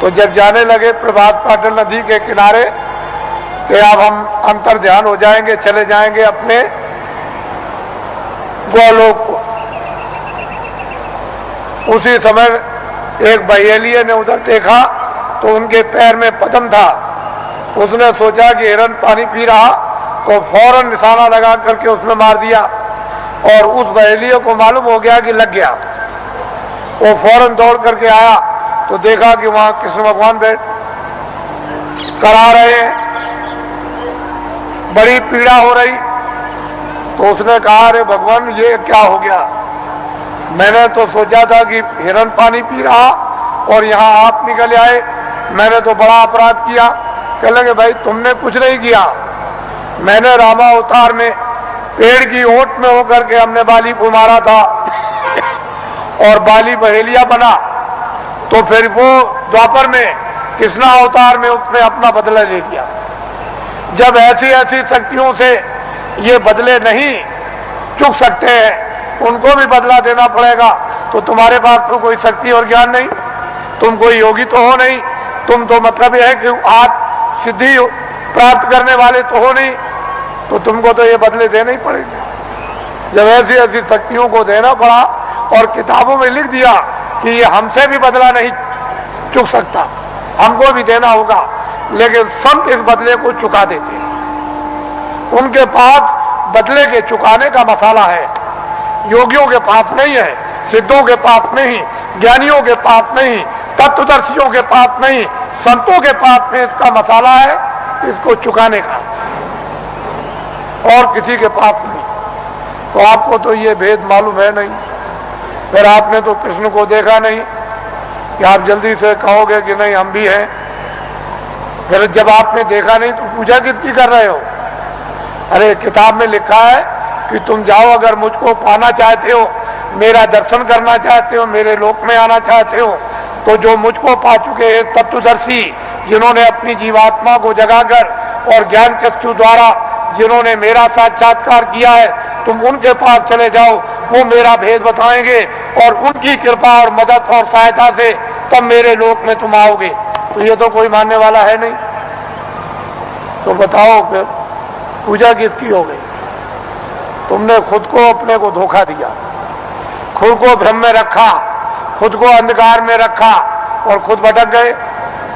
तो जब जाने लगे प्रभात पाटल नदी के किनारे कि अब हम अंतर ध्यान हो जाएंगे, चले जाएंगे अपने गोलोक को, उसी समय एक बहेलिये ने उधर देखा तो उनके पैर में पद्म था। उसने सोचा कि हिरन पानी पी रहा, तो फौरन निशाना लगा करके उसमें मार दिया और उस बहेलिये को मालूम हो गया कि लग गया। वो फौरन दौड़ करके आया तो देखा कि वहां कृष्ण भगवान बैठ करा रहे हैं, बड़ी पीड़ा हो रही। तो उसने कहा, अरे भगवान ये क्या हो गया? मैंने तो सोचा था कि हिरन पानी पी रहा और यहाँ आप निकल आए, मैंने तो बड़ा अपराध किया। कह लगे, भाई तुमने कुछ नहीं किया, मैंने रामा अवतार में पेड़ की ओट में होकर के हमने बाली को मारा था और बाली बहेलिया बना। तो फिर वो द्वापर में कृष्णा अवतार में उसने अपना बदला ले लिया। जब ऐसी ऐसी शक्तियों से ये बदले नहीं चुक सकते हैं, उनको भी बदला देना पड़ेगा। तो तुम्हारे पास तो कोई शक्ति और ज्ञान नहीं, तुम कोई योगी तो हो नहीं, तुम तो मतलब यह है कि आज सिद्धि प्राप्त करने वाले तो हो नहीं, तो तुमको तो ये बदले देने ही पड़ेंगे। जब ऐसी ऐसी शक्तियों को देना पड़ा और किताबों में लिख दिया कि ये हमसे भी बदला नहीं चुक सकता, हमको भी देना होगा, लेकिन संत इस बदले को चुका देते हैं। उनके पास बदले के चुकाने का मसाला है, योगियों के पास नहीं है। सिद्धों के पास नहीं, ज्ञानियों के पास नहीं, तत्वदर्शियों के पास नहीं, संतों के पास में इसका मसाला है, इसको चुकाने का, और किसी के पास नहीं। तो आपको तो ये भेद मालूम है नहीं, फिर आपने तो कृष्ण को देखा नहीं कि आप जल्दी से कहोगे कि नहीं हम भी हैं। फिर जब आपने देखा नहीं तो पूजा किसकी कर रहे हो? अरे किताब में लिखा है कि तुम जाओ, अगर मुझको पाना चाहते हो, मेरा दर्शन करना चाहते हो, मेरे लोक में आना चाहते हो, तो जो मुझको पा चुके हैं तत्वदर्शी, जिन्होंने अपनी जीवात्मा को जगाकर और ज्ञान चक्षु द्वारा जिन्होंने मेरा साक्षात्कार किया है, तुम उनके पास चले जाओ, वो मेरा भेद बताएंगे और उनकी कृपा और मदद और सहायता से तब मेरे लोक में तुम आओगे। तो ये तो कोई मानने वाला है नहीं, तो बताओ फिर पूजा किसकी हो गई? तुमने खुद को अपने को धोखा दिया, खुद को भ्रम में रखा, खुद को अंधकार में रखा और खुद भटक गए।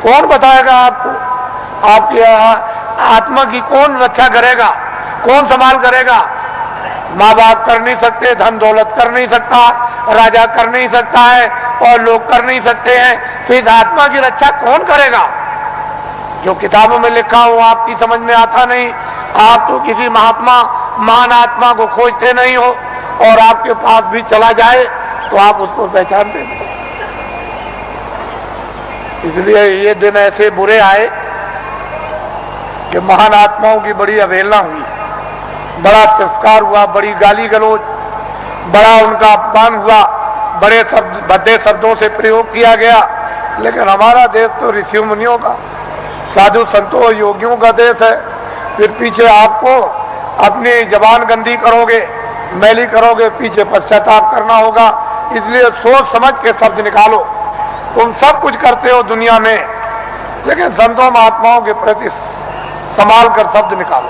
कौन बताएगा आपको? आपकी आत्मा की कौन रक्षा करेगा, कौन संभाल करेगा? माँ बाप कर नहीं सकते, धन दौलत कर नहीं सकता, राजा कर नहीं सकता है और लोग कर नहीं सकते हैं, तो इस आत्मा की रक्षा कौन करेगा? जो किताबों में लिखा हो आपकी समझ में आता नहीं। आप तो किसी महात्मा महान आत्मा को खोजते नहीं हो, और आपके पास भी चला जाए तो आप उसको पहचानते नहीं। इसलिए ये दिन ऐसे बुरे आए कि महान आत्माओं की बड़ी अवहेलना हुई, बड़ा तिरस्कार हुआ, बड़ी गाली गलौज, बड़ा उनका अपमान हुआ, बड़े शब्द भद्दे शब्दों से प्रयोग किया गया। लेकिन हमारा देश तो ऋषि मुनियों का, साधु संतों योगियों का देश है। फिर पीछे आपको अपनी जबान गंदी करोगे, मैली करोगे, पीछे पश्चाताप करना होगा। इसलिए सोच समझ के शब्द निकालो। तुम सब कुछ करते हो दुनिया में, लेकिन संतों महात्माओं के प्रति संभाल कर शब्द निकालो,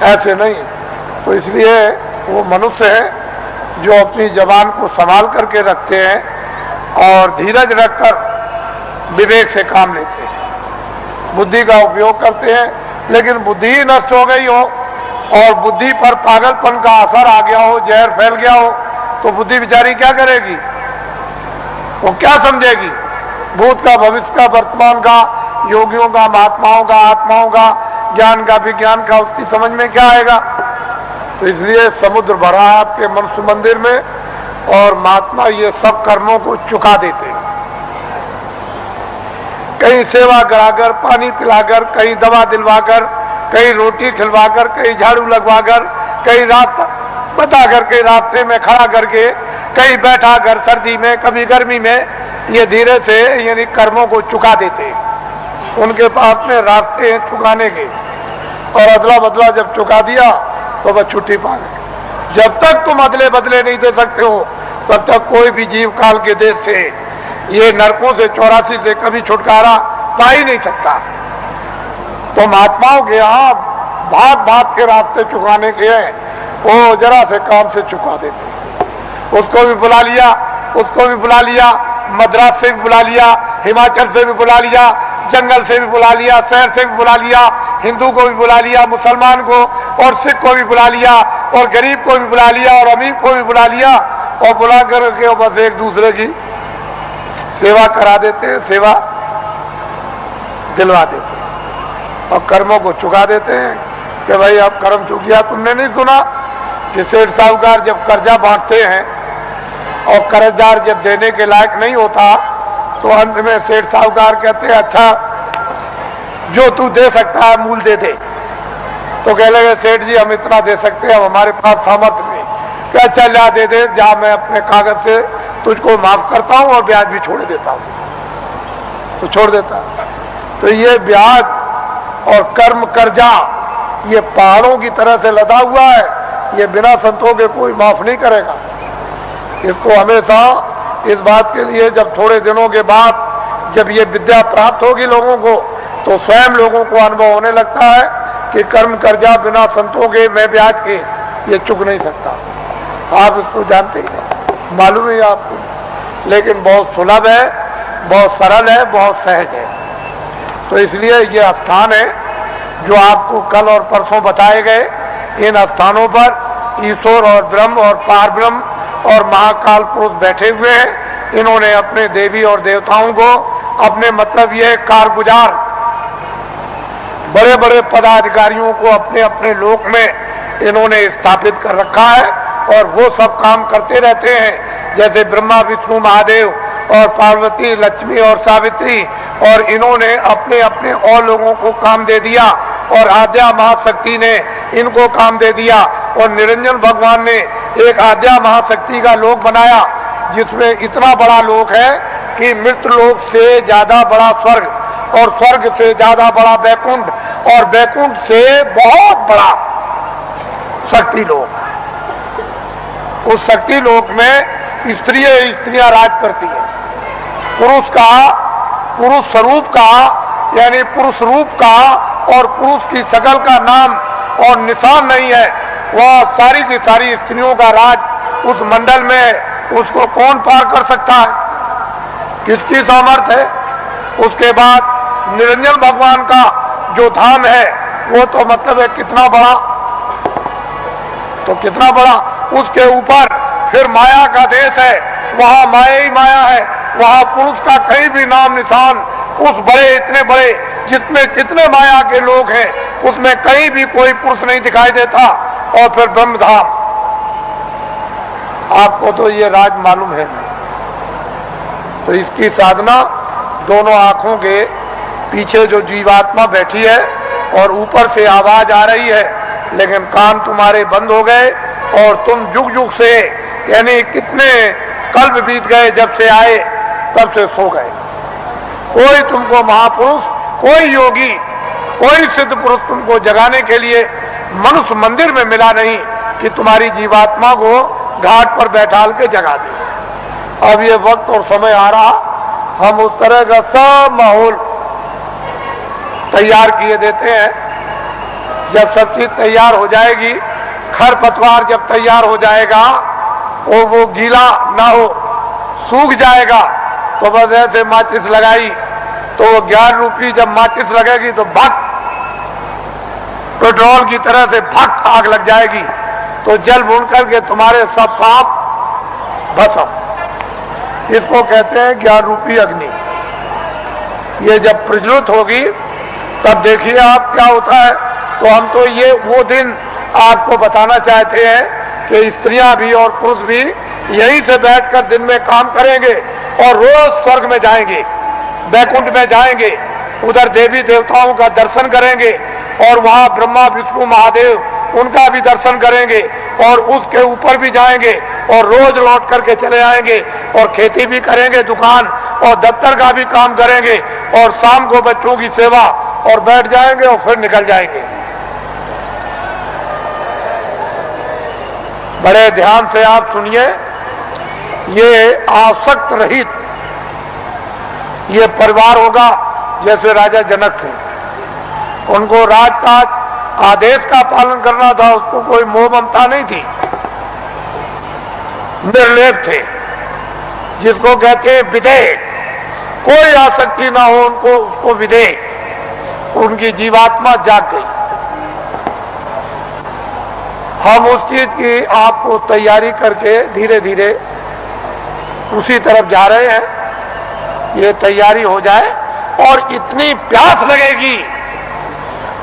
ऐसे नहीं। तो इसलिए वो मनुष्य है जो अपनी जबान को संभाल करके रखते हैं और धीरज रखकर विवेक से काम लेते हैं, बुद्धि का उपयोग करते हैं। लेकिन बुद्धि ही नष्ट हो गई हो और बुद्धि पर पागलपन का असर आ गया हो, जहर फैल गया हो, तो बुद्धि बेचारी क्या करेगी? वो क्या समझेगी? भूत का, भविष्य का, वर्तमान का, योगियों का, महात्माओं का, आत्माओं का, ज्ञान का, विज्ञान का, उसकी समझ में क्या आएगा? तो इसलिए समुद्र भरा है आपके मनुष्य मंदिर में, और महात्मा ये सब कर्मों को चुका देते हैं। कहीं सेवा कराकर, पानी पिलाकर, कहीं दवा दिलवाकर, कहीं रोटी खिलवाकर, कहीं झाड़ू लगवाकर, कहीं रात बता करके रास्ते में खड़ा करके, कहीं बैठा कर सर्दी में, कभी गर्मी में, ये धीरे से यानी कर्मों को चुका देते हैं। उनके पास में रास्ते हैं चुकाने के, और अदला बदला जब चुका दिया तो वह छुट्टी पा गए। जब तक तुम अदले बदले नहीं दे सकते हो, तब तक कोई भी जीव काल के देश से, ये नरकों से 84 से कभी छुटकारा पा ही नहीं सकता। तो महात्माओं के यहाँ भाग भाग के रास्ते चुकाने के हैं, वो जरा से काम से चुका देते। उसको भी बुला लिया, उसको भी बुला लिया, मद्रास से भी बुला लिया, हिमाचल से भी बुला लिया, जंगल से भी बुला लिया, शहर से भी बुला लिया, हिंदू को भी बुला लिया, मुसलमान को और सिख को भी बुला लिया, और गरीब को भी बुला लिया, और अमीर को भी बुला लिया, और बुला करके बस एक दूसरे की सेवा करा देते हैं, सेवा दिलवा देते हैं और कर्मों को चुका देते हैं कि भाई अब कर्म चुक गया। तुमने नहीं सुना कि सेठ साहूकार जब कर्जा बांटते हैं और कर्जदार जब देने के लायक नहीं होता, तो अंत में सेठ साहूकार कहते हैं अच्छा जो तू दे सकता है मूल दे दे। तो कह लगे सेठ जी हम इतना दे सकते हैं, अब हमारे पास सामर्थ्य नहीं। क्या अच्छा ला दे दे, जा मैं अपने कागज से तुझको माफ करता हूं और ब्याज भी छोड़ देता हूं। तो छोड़ देता। तो ये ब्याज और कर्म कर्जा ये पहाड़ों की तरह से लदा हुआ है, ये बिना संतों के कोई माफ नहीं करेगा। इसको हमेशा इस बात के लिए जब थोड़े दिनों के बाद जब ये विद्या प्राप्त होगी लोगों को, तो स्वयं लोगों को अनुभव होने लगता है कि कर्म कर्जा बिना संतों के, मैं ब्याज के, ये चुक नहीं सकता। आप इसको जानते ही, मालूम है आपको, लेकिन बहुत सुलभ है, बहुत सरल है, बहुत सहज है। तो इसलिए ये स्थान है जो आपको कल और परसों बताए गए। इन स्थानों पर ईश्वर और ब्रह्म और पार ब्रह्म और महाकाल पुरुष बैठे हुए हैं। इन्होंने अपने देवी और देवताओं को अपने मतलब ये कारगुजार बड़े बड़े पदाधिकारियों को अपने अपने लोक में इन्होंने स्थापित कर रखा है और वो सब काम करते रहते हैं, जैसे ब्रह्मा विष्णु महादेव और पार्वती लक्ष्मी और सावित्री, और इन्होंने अपने अपने और लोगों को काम दे दिया और आद्या महाशक्ति ने इनको काम दे दिया और निरंजन भगवान ने एक आद्या महाशक्ति का लोक बनाया जिसमें इतना बड़ा लोक है कि मृत लोक से ज्यादा बड़ा स्वर्ग और स्वर्ग से ज्यादा बड़ा बैकुंठ और बैकुंठ से बहुत बड़ा शक्ति लोक। उस शक्ति लोक में स्त्रियां राज करती हैं। पुरुष स्वरूप का यानी पुरुष रूप का और पुरुष की शकल का नाम और निशान नहीं है, वह सारी की सारी स्त्रियों का राज उस मंडल में उसको कौन पार कर सकता है, किसकी सामर्थ्य है। उसके बाद निरंजन भगवान का जो धाम है वो तो मतलब है कितना बड़ा, तो कितना बड़ा। उसके ऊपर फिर माया का देश है, वहां माया ही माया है, वहां पुरुष का कहीं भी नाम निशान उस बड़े इतने बड़े जितने कितने माया के लोग हैं उसमें कहीं भी कोई पुरुष नहीं दिखाई देता। और फिर ब्रह्मधाम, आपको तो ये राज मालूम है। तो इसकी साधना दोनों आंखों के पीछे जो जीवात्मा बैठी है और ऊपर से आवाज आ रही है, लेकिन कान तुम्हारे बंद हो गए और तुम जुग जुग से यानी कितने कल्प बीत गए जब से आए तब से सो गए। कोई तुमको महापुरुष, कोई योगी, कोई सिद्ध पुरुष तुमको जगाने के लिए मनुष्य मंदिर में मिला नहीं कि तुम्हारी जीवात्मा को घाट पर बैठाल के जगा दे। अब ये वक्त और समय आ रहा, हम उस तरह का सब माहौल तैयार किए देते हैं। जब सब चीज तैयार हो जाएगी, खर पतवार जब तैयार हो जाएगा और वो गीला ना हो, सूख जाएगा, तो बस ऐसे माचिस लगाई तो वो 11 रुपये जब माचिस लगेगी तो भक पेट्रोल की तरह से भक आग लग जाएगी, तो जल भून करके तुम्हारे सब सांप भस्म। इसको कहते हैं 11 रुपये अग्नि। ये जब प्रज्वलित होगी तब देखिए आप क्या होता है। तो हम तो ये वो दिन आपको बताना चाहते हैं कि स्त्रियां भी और पुरुष भी यहीं से बैठकर दिन में काम करेंगे और रोज स्वर्ग में जाएंगे, बैकुंठ में जाएंगे, उधर देवी देवताओं का दर्शन करेंगे और वहां ब्रह्मा विष्णु महादेव उनका भी दर्शन करेंगे और उसके ऊपर भी जाएंगे और रोज लौट करके चले आएंगे और खेती भी करेंगे, दुकान और दफ्तर का भी काम करेंगे और शाम को बच्चों की सेवा और बैठ जाएंगे और फिर निकल जाएंगे। बड़े ध्यान से आप सुनिए, ये आसक्त रहित ये परिवार होगा जैसे राजा जनक थे। उनको राजकाज आदेश का पालन करना था, उसको कोई मोह ममता नहीं थी, निर्लेप थे, जिसको कहते हैं विधेय। कोई आसक्ति ना हो उनको, उसको विधेय। उनकी जीवात्मा जाग गई। हम उस चीज की आपको तैयारी करके धीरे धीरे उसी तरफ जा रहे हैं। ये तैयारी हो जाए और इतनी प्यास लगेगी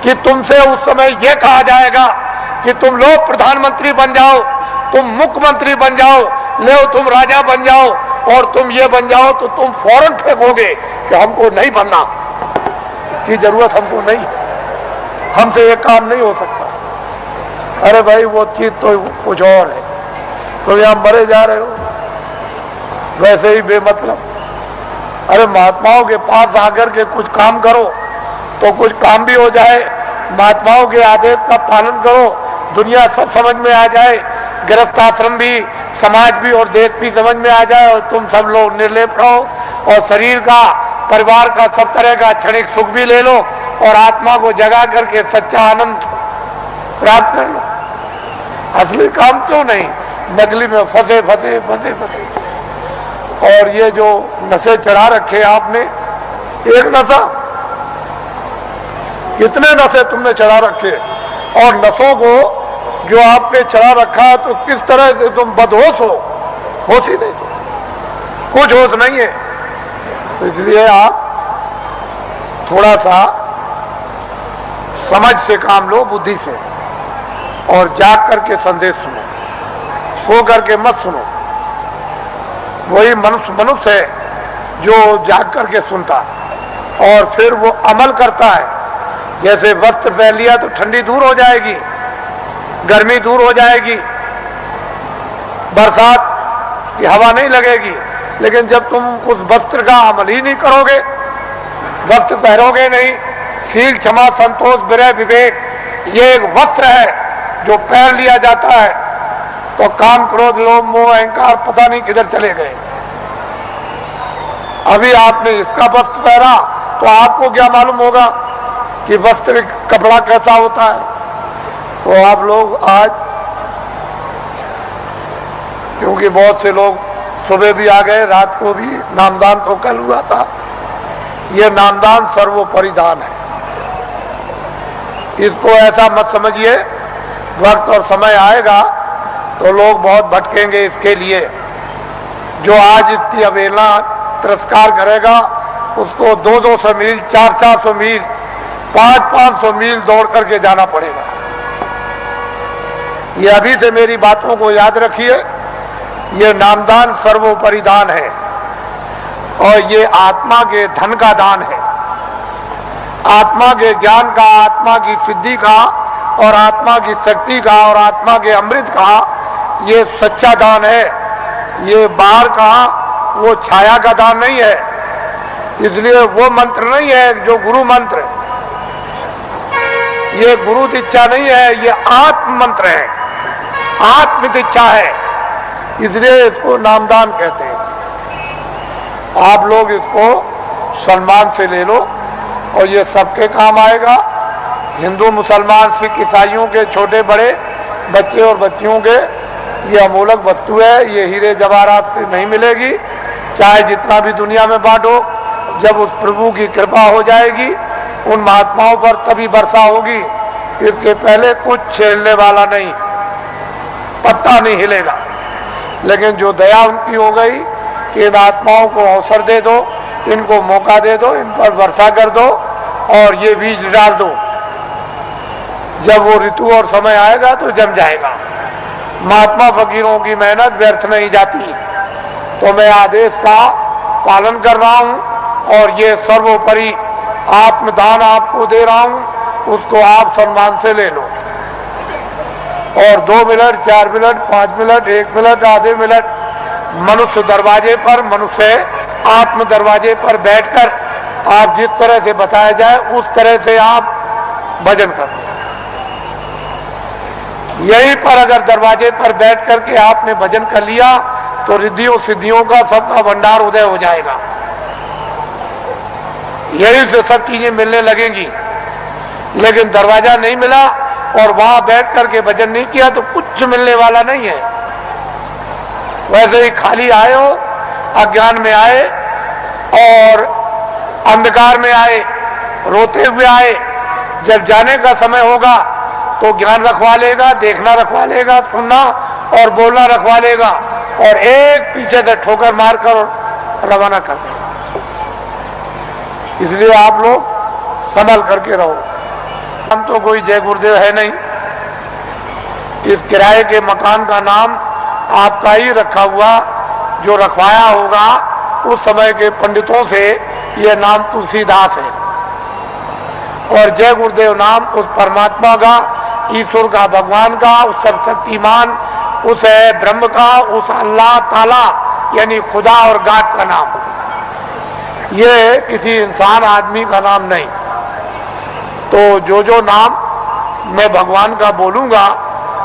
कि तुमसे उस समय ये कहा जाएगा कि तुम लोग प्रधानमंत्री बन जाओ, तुम मुख्यमंत्री बन जाओ, ले तुम राजा बन जाओ और तुम ये बन जाओ, तो तुम फौरन फेंकोगे कि हमको नहीं बनना, की जरूरत हमको नहीं, हमसे ये काम नहीं हो सकता। अरे भाई वो चीज तो कुछ और है, तो यहां मरे जा रहे हो वैसे ही बेमतलब। अरे महात्माओं के पास आकर के कुछ काम करो तो कुछ काम भी हो जाए, महात्माओं के आदेश का पालन करो, दुनिया सब समझ में आ जाए, गृहस्थ आश्रम भी, समाज भी और देश भी समझ में आ जाए और तुम सब लोग निर्लेप रहो और शरीर का, परिवार का सब तरह का क्षणिक सुख भी ले लो और आत्मा को जगा करके सच्चा आनंद प्राप्त कर लो। असली काम क्यों नहीं, नकली में फंसे फंसे फंसे फंसे। और ये जो नशे चढ़ा रखे आपने, एक नशा, कितने नशे तुमने चढ़ा रखे, और नशों को जो आपने चढ़ा रखा है तो किस तरह से तुम बदहोश हो होश ही नहीं, कुछ होश नहीं है। तो इसलिए आप थोड़ा सा समझ से काम लो, बुद्धि से, और जाग करके संदेश सुनो, सो करके मत सुनो। वही मनुष्य है जो जाग करके सुनता और फिर वो अमल करता है। जैसे वस्त्र पहन लिया तो ठंडी दूर हो जाएगी, गर्मी दूर हो जाएगी, बरसात की हवा नहीं लगेगी। लेकिन जब तुम उस वस्त्र का अमल ही नहीं करोगे, वस्त्र पहनोगे नहीं, शील क्षमा संतोष विनय विवेक ये एक वस्त्र है जो पहन लिया जाता है, तो काम क्रोध लोभ मोह अहंकार पता नहीं किधर चले गए। अभी आपने इसका वस्त्र पहना तो आपको क्या मालूम होगा कि वस्त्र कपड़ा कैसा होता है। तो आप लोग आज, क्योंकि बहुत से लोग सुबह भी आ गए, रात को भी नामदान तो कल हुआ था, ये नामदान सर्वोपरि दान है। इसको ऐसा मत समझिए, वक्त और समय आएगा तो लोग बहुत भटकेंगे इसके लिए। जो आज इसकी अवहेलना तिरस्कार करेगा उसको 200-200 मील 400-400 मील 500-500 मील दौड़ करके जाना पड़ेगा। ये अभी से मेरी बातों को याद रखिए। ये नामदान सर्वोपरि दान है और ये आत्मा के धन का दान है, आत्मा के ज्ञान का, आत्मा की सिद्धि का और आत्मा की शक्ति का और आत्मा के अमृत का ये सच्चा दान है। ये बाहर का वो छाया का दान नहीं है। इसलिए वो मंत्र नहीं है जो गुरु मंत्र, ये गुरु दीक्षा नहीं है, ये आत्म मंत्र है, आत्म दीक्षा है। इसलिए इसको नामदान कहते हैं। आप लोग इसको सम्मान से ले लो और ये सबके काम आएगा। हिंदू मुसलमान सिख ईसाइयों के छोटे बड़े बच्चे और बच्चियों के ये अमूलक वस्तु है। ये हीरे जवाहरात से नहीं मिलेगी, चाहे जितना भी दुनिया में बांटो। जब उस प्रभु की कृपा हो जाएगी उन महात्माओं पर तभी वर्षा होगी। इसके पहले कुछ छेड़ने वाला नहीं, पत्ता नहीं हिलेगा। लेकिन जो दया उनकी हो गई कि इन आत्माओं को अवसर दे दो, इनको मौका दे दो, इन पर वर्षा कर दो और ये बीज डाल दो। जब वो ऋतु और समय आएगा तो जम जाएगा। महात्मा फकीरों की मेहनत व्यर्थ नहीं जाती। तो मैं आदेश का पालन कर रहा हूं और ये सर्वोपरि आत्मदान आपको दे रहा हूं, उसको आप सम्मान से ले लो। और 2 मिनट 4 मिनट 5 मिनट 1 मिनट आधे मिनट मनुष्य दरवाजे पर, मनुष्य आत्म दरवाजे पर बैठकर आप जिस तरह से बताया जाए उस तरह से आप भजन करो। यहीं पर अगर दरवाजे पर बैठ करके आपने भजन कर लिया तो रिद्धियों सिद्धियों का सबका भंडार उदय हो जाएगा। यहीं से सब चीजें मिलने लगेंगी। लेकिन दरवाजा नहीं मिला और वहां बैठ करके भजन नहीं किया तो कुछ मिलने वाला नहीं है। वैसे ही खाली आए हो, अज्ञान में आए और अंधकार में आए, रोते हुए आए। जब जाने का समय होगा तो ज्ञान रखवा लेगा, देखना रखवा लेगा, सुनना और बोलना रखवा लेगा और एक पीछे से ठोकर मारकर रवाना कर देगा। इसलिए आप लोग संभल करके रहो। हम तो कोई जय गुरुदेव है नहीं। इस किराए के मकान का नाम आपका ही रखा हुआ, जो रखवाया होगा उस समय के पंडितों से, यह नाम तुलसीदास है। और जय गुरुदेव नाम उस परमात्मा का, ईश्वर का, भगवान का, उस सर्वशक्तिमान, उस ब्रह्म का, उस अल्लाह ताला यानी खुदा और गाड का नाम। ये किसी इंसान आदमी का नाम नहीं। तो जो नाम मैं भगवान का बोलूंगा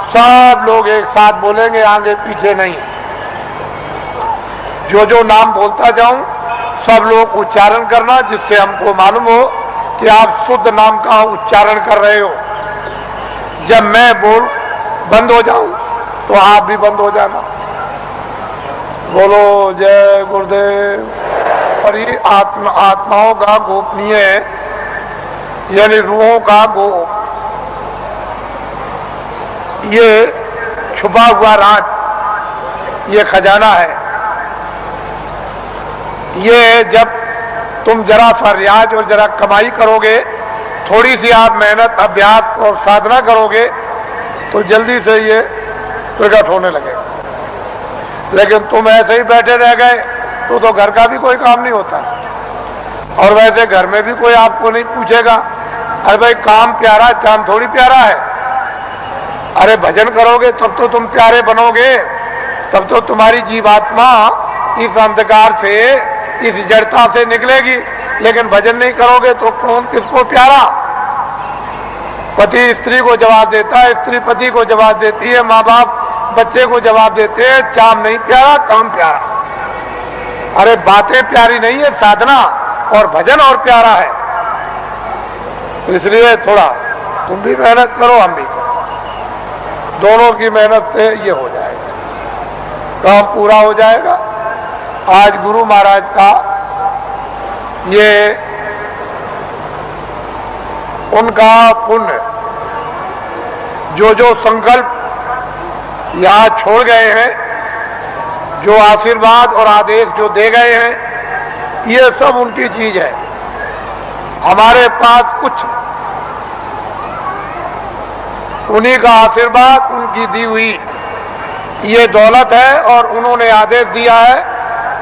सब लोग एक साथ बोलेंगे, आगे पीछे नहीं। जो नाम बोलता जाऊं सब लोग उच्चारण करना, जिससे हमको मालूम हो कि आप शुद्ध नाम का उच्चारण कर रहे हो। जब मैं बोल बंद हो जाऊं तो आप भी बंद हो जाना। बोलो जय गुरुदेव। और ये आत्माओं का गोपनीय यानी रूहों का ये छुपा हुआ राज ये खजाना है। ये जब तुम जरा सा रियाज और जरा कमाई करोगे, थोड़ी सी आप मेहनत अभ्यास और साधना करोगे तो जल्दी से ये प्रकट होने लगेगा। लेकिन तुम ऐसे ही बैठे रह गए तो घर का भी कोई काम नहीं होता, और वैसे घर में भी कोई आपको नहीं पूछेगा अरे भाई काम प्यारा चांद थोड़ी प्यारा है। अरे भजन करोगे तब तो तुम प्यारे बनोगे, तब तो तुम्हारी जीवात्मा इस अंधकार से, इस जड़ता से निकलेगी। लेकिन भजन नहीं करोगे तो कौन किसको प्यारा? पति स्त्री को जवाब देता है, स्त्री पति को जवाब देती है, माँ बाप बच्चे को जवाब देते हैं, चाम नहीं प्यारा काम प्यारा। अरे बातें प्यारी नहीं है, साधना और भजन और प्यारा है। तो इसलिए थोड़ा तुम भी मेहनत करो, हम भी करो, दोनों की मेहनत से ये हो जाएगा, काम पूरा हो जाएगा। आज गुरु महाराज का ये उनका पुण्य, जो संकल्प यहाँ छोड़ गए हैं, जो आशीर्वाद और आदेश जो दे गए हैं, ये सब उनकी चीज है। हमारे पास कुछ उन्हीं का आशीर्वाद, उनकी दी हुई ये दौलत है, और उन्होंने आदेश दिया है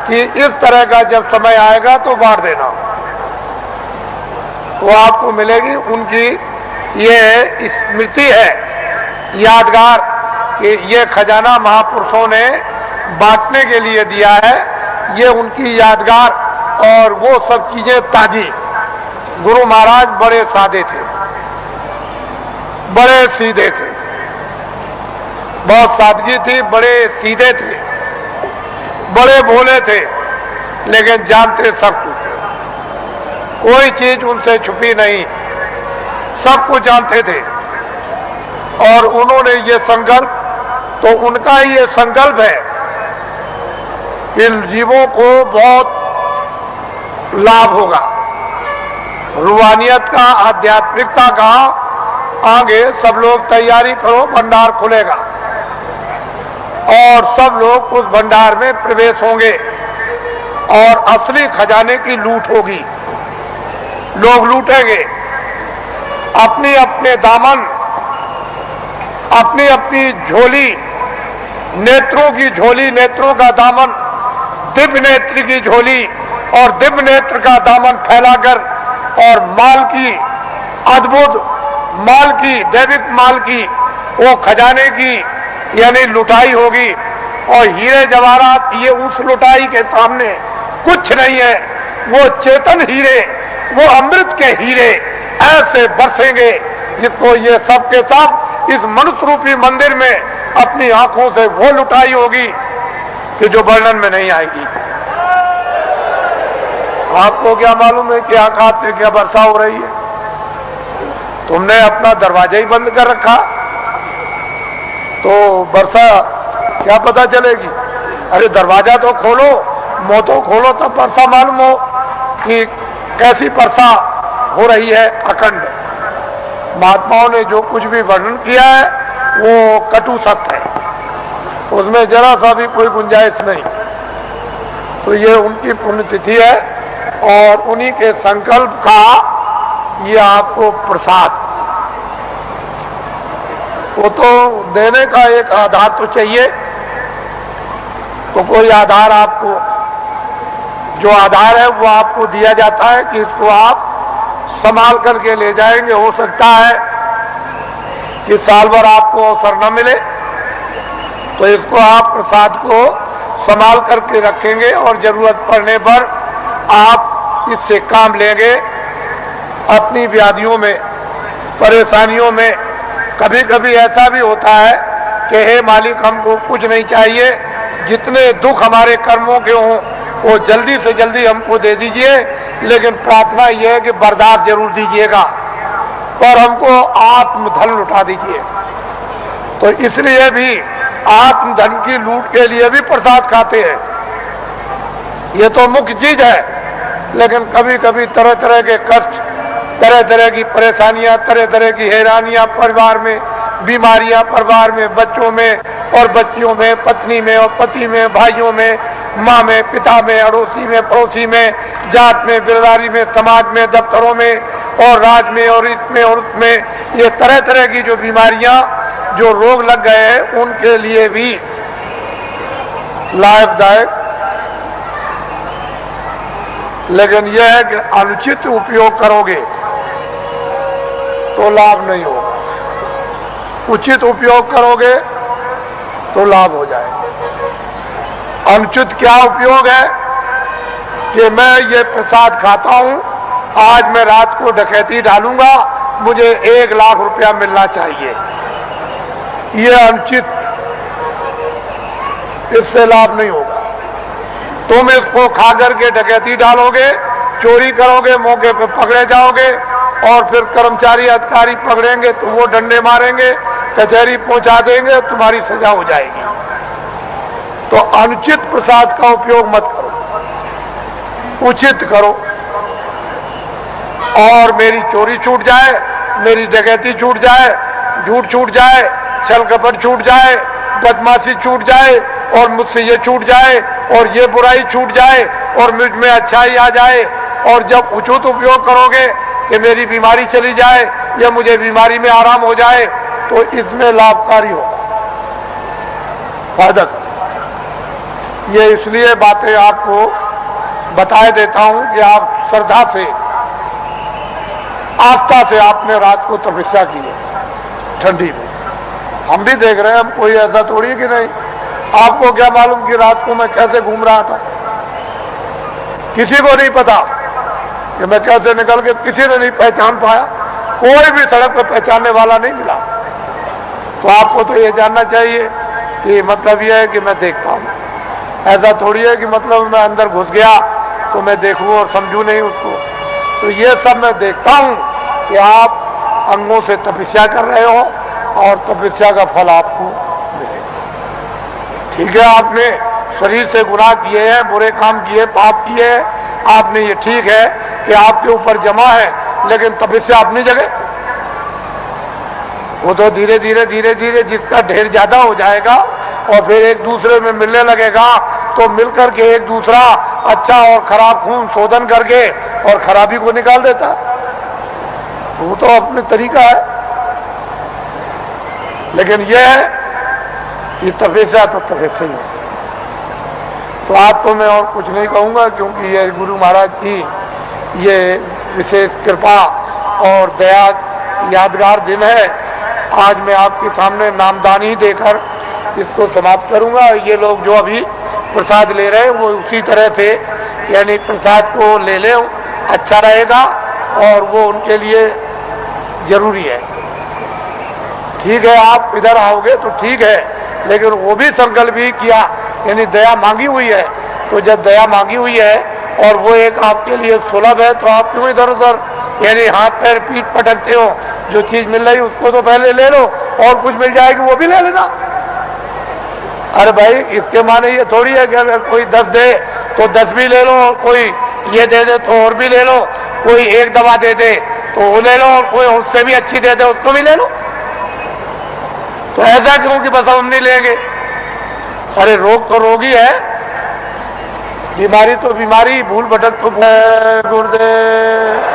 कि इस तरह का जब समय आएगा तो बांट देना, वो आपको मिलेगी। उनकी ये स्मृति है, यादगार, कि ये खजाना महापुरुषों ने बांटने के लिए दिया है, ये उनकी यादगार। और वो सब चीजें ताजी। गुरु महाराज बड़े सादे थे, बड़े सीधे थे, बहुत सादगी थी, बड़े सीधे थे, बड़े भोले थे, लेकिन जानते सब कुछ थे, कोई चीज उनसे छुपी नहीं, सब कुछ जानते थे। और उन्होंने ये संकल्प, तो उनका ये संकल्प है कि जीवों को बहुत लाभ होगा, रूहानियत का, आध्यात्मिकता का। आगे सब लोग तैयारी करो, भंडार खुलेगा और सब लोग उस भंडार में प्रवेश होंगे और असली खजाने की लूट होगी। लोग लूटेंगे अपनी अपने दामन, अपनी अपनी झोली, नेत्रों की झोली, नेत्रों का दामन, दिव्य नेत्र की झोली और दिव्य नेत्र का दामन फैलाकर, और माल की, अद्भुत माल की, दैविक माल की, वो खजाने की यानी लुटाई होगी। और हीरे जवाहरात ये उस लुटाई के सामने कुछ नहीं है। वो चेतन हीरे, वो अमृत के हीरे ऐसे बरसेंगे जिसको ये सब के सब इस मनुष्य रूपी मंदिर में अपनी आंखों से वो लुटाई होगी कि जो वर्णन में नहीं आएगी। आपको क्या मालूम है कि आकाश से क्या वर्षा हो रही है? तुमने अपना दरवाजा ही बंद कर रखा तो वर्षा क्या पता चलेगी? अरे दरवाजा तो खोलो, मुंह तो खोलो, तब वर्षा मालूम हो कि कैसी वर्षा हो रही है अखंड। महात्माओं ने जो कुछ भी वर्णन किया है वो कटु सत्य है, उसमें जरा सा भी कोई गुंजाइश नहीं। तो ये उनकी पुण्यतिथि है और उन्हीं के संकल्प का ये आपको प्रसाद। वो तो देने का एक आधार तो चाहिए, तो कोई आधार आपको, जो आधार है वो आपको दिया जाता है कि इसको आप संभाल करके ले जाएंगे। हो सकता है कि साल भर आपको अवसर न मिले, तो इसको आप प्रसाद को संभाल करके रखेंगे और जरूरत पड़ने पर आप इससे काम लेंगे। अपनी व्याधियों में, परेशानियों में कभी कभी ऐसा भी होता है कि हे मालिक, हमको कुछ नहीं चाहिए, जितने दुख हमारे कर्मों के हों वो जल्दी से जल्दी हमको दे दीजिए, लेकिन प्रार्थना यह है कि बर्दाश्त जरूर दीजिएगा और हमको आत्मधन लुटा दीजिए। तो इसलिए भी आत्मधन की लूट के लिए भी प्रसाद खाते हैं, ये तो मुख्य चीज है। लेकिन कभी कभी तरह तरह के कष्ट, तरह तरह की परेशानियां, तरह तरह की हैरानियां परिवार में, बीमारियां परिवार में, बच्चों में, और बच्चियों में, पत्नी में और पति में, भाइयों में, माँ में, पिता में, अड़ोसी में, पड़ोसी में, जात में, बिरदारी में, समाज में, दफ्तरों में और राज में और इसमें और उसमें, ये तरह तरह की जो बीमारियां, जो रोग लग गए हैं, उनके लिए भी लाभदायक। लेकिन यह है कि अनुचित उपयोग करोगे तो लाभ नहीं होगा, उचित उपयोग करोगे तो लाभ हो जाएगा। अनुचित क्या उपयोग है कि मैं ये प्रसाद खाता हूं, आज मैं रात को डकैती डालूंगा, मुझे 1 लाख रुपया मिलना चाहिए, ये अनुचित, इससे लाभ नहीं होगा। तुम इसको खा करके डकैती डालोगे, चोरी करोगे, मौके पर पकड़े जाओगे और फिर कर्मचारी अधिकारी पकड़ेंगे तो वो डंडे मारेंगे, कचहरी पहुंचा देंगे, तुम्हारी सजा हो जाएगी। तो अनुचित प्रसाद का उपयोग मत करो, उचित करो। और मेरी चोरी छूट जाए, मेरी डकैती छूट जाए, झूठ छूट जाए, छल कपट छूट जाए, बदमाशी छूट जाए और मुझसे ये छूट जाए और ये बुराई छूट जाए और मुझ में अच्छाई आ जाए, और जब उचित उपयोग करोगे कि मेरी बीमारी चली जाए या मुझे बीमारी में आराम हो जाए, तो इसमें लाभकारी होगा, फायदा। ये इसलिए बातें आपको बताए देता हूं कि आप श्रद्धा से, आस्था से आपने रात को तपस्या की है ठंडी में। हम भी देख रहे हैं, हम कोई ऐसा थोड़ी है कि नहीं। आपको क्या मालूम कि रात को मैं कैसे घूम रहा था, किसी को नहीं पता कि मैं कैसे निकल के, किसी ने नहीं पहचान पाया, कोई भी सड़क पर पहचानने वाला नहीं मिला। तो आपको तो ये जानना चाहिए कि मतलब ये है कि मैं देखता हूँ, ऐसा थोड़ी है कि मतलब मैं अंदर घुस गया तो मैं देखूं और समझूं नहीं उसको। तो ये सब मैं देखता हूँ कि आप अंगों से तपस्या कर रहे हो और तपस्या का फल आपको मिलेगा। ठीक है, आपने शरीर से गुनाह किए हैं, बुरे काम किए, पाप किए हैं, आपने, ये ठीक है कि आपके ऊपर जमा है, लेकिन तपस्या अपनी जगह। वो तो धीरे धीरे धीरे धीरे जिसका ढेर ज्यादा हो जाएगा और फिर एक दूसरे में मिलने लगेगा, तो मिलकर के एक दूसरा अच्छा और खराब खून शोधन करके और खराबी को निकाल देता। वो तो अपने तरीका है। लेकिन यह है कि तपस्या तो तपस्या ही है। तो आपको मैं और कुछ नहीं कहूंगा, क्योंकि ये गुरु महाराज की ये विशेष कृपा और दया यादगार दिन है। आज मैं आपके सामने नामदानी देकर इसको समाप्त करूंगा। ये लोग जो अभी प्रसाद ले रहे हैं वो उसी तरह से, यानी प्रसाद को ले लें, अच्छा रहेगा और वो उनके लिए जरूरी है। ठीक है, आप इधर आओगे तो ठीक है, लेकिन वो भी संकल्प ही किया, यानी दया मांगी हुई है। तो जब दया मांगी हुई है और वो एक आपके लिए सुलभ है, तो आप क्यों इधर उधर यानी हाथ पैर पीठ पटकते हो? जो चीज मिल रही उसको तो पहले ले लो, और कुछ मिल जाएगी वो भी ले लेना। अरे भाई, इसके माने ये थोड़ी है कि अगर कोई 10 दे तो 10 भी ले लो, और कोई ये दे दे तो और भी ले लो, कोई एक दवा दे दे तो वो ले लो, और कोई उससे भी अच्छी दे दे उसको भी ले लो। तो ऐसा क्यों कि बस हम नहीं लेंगे? अरे रोग तो रोग ही है, बीमारी तो बीमारी, भूल भटक तो गुरुदेव।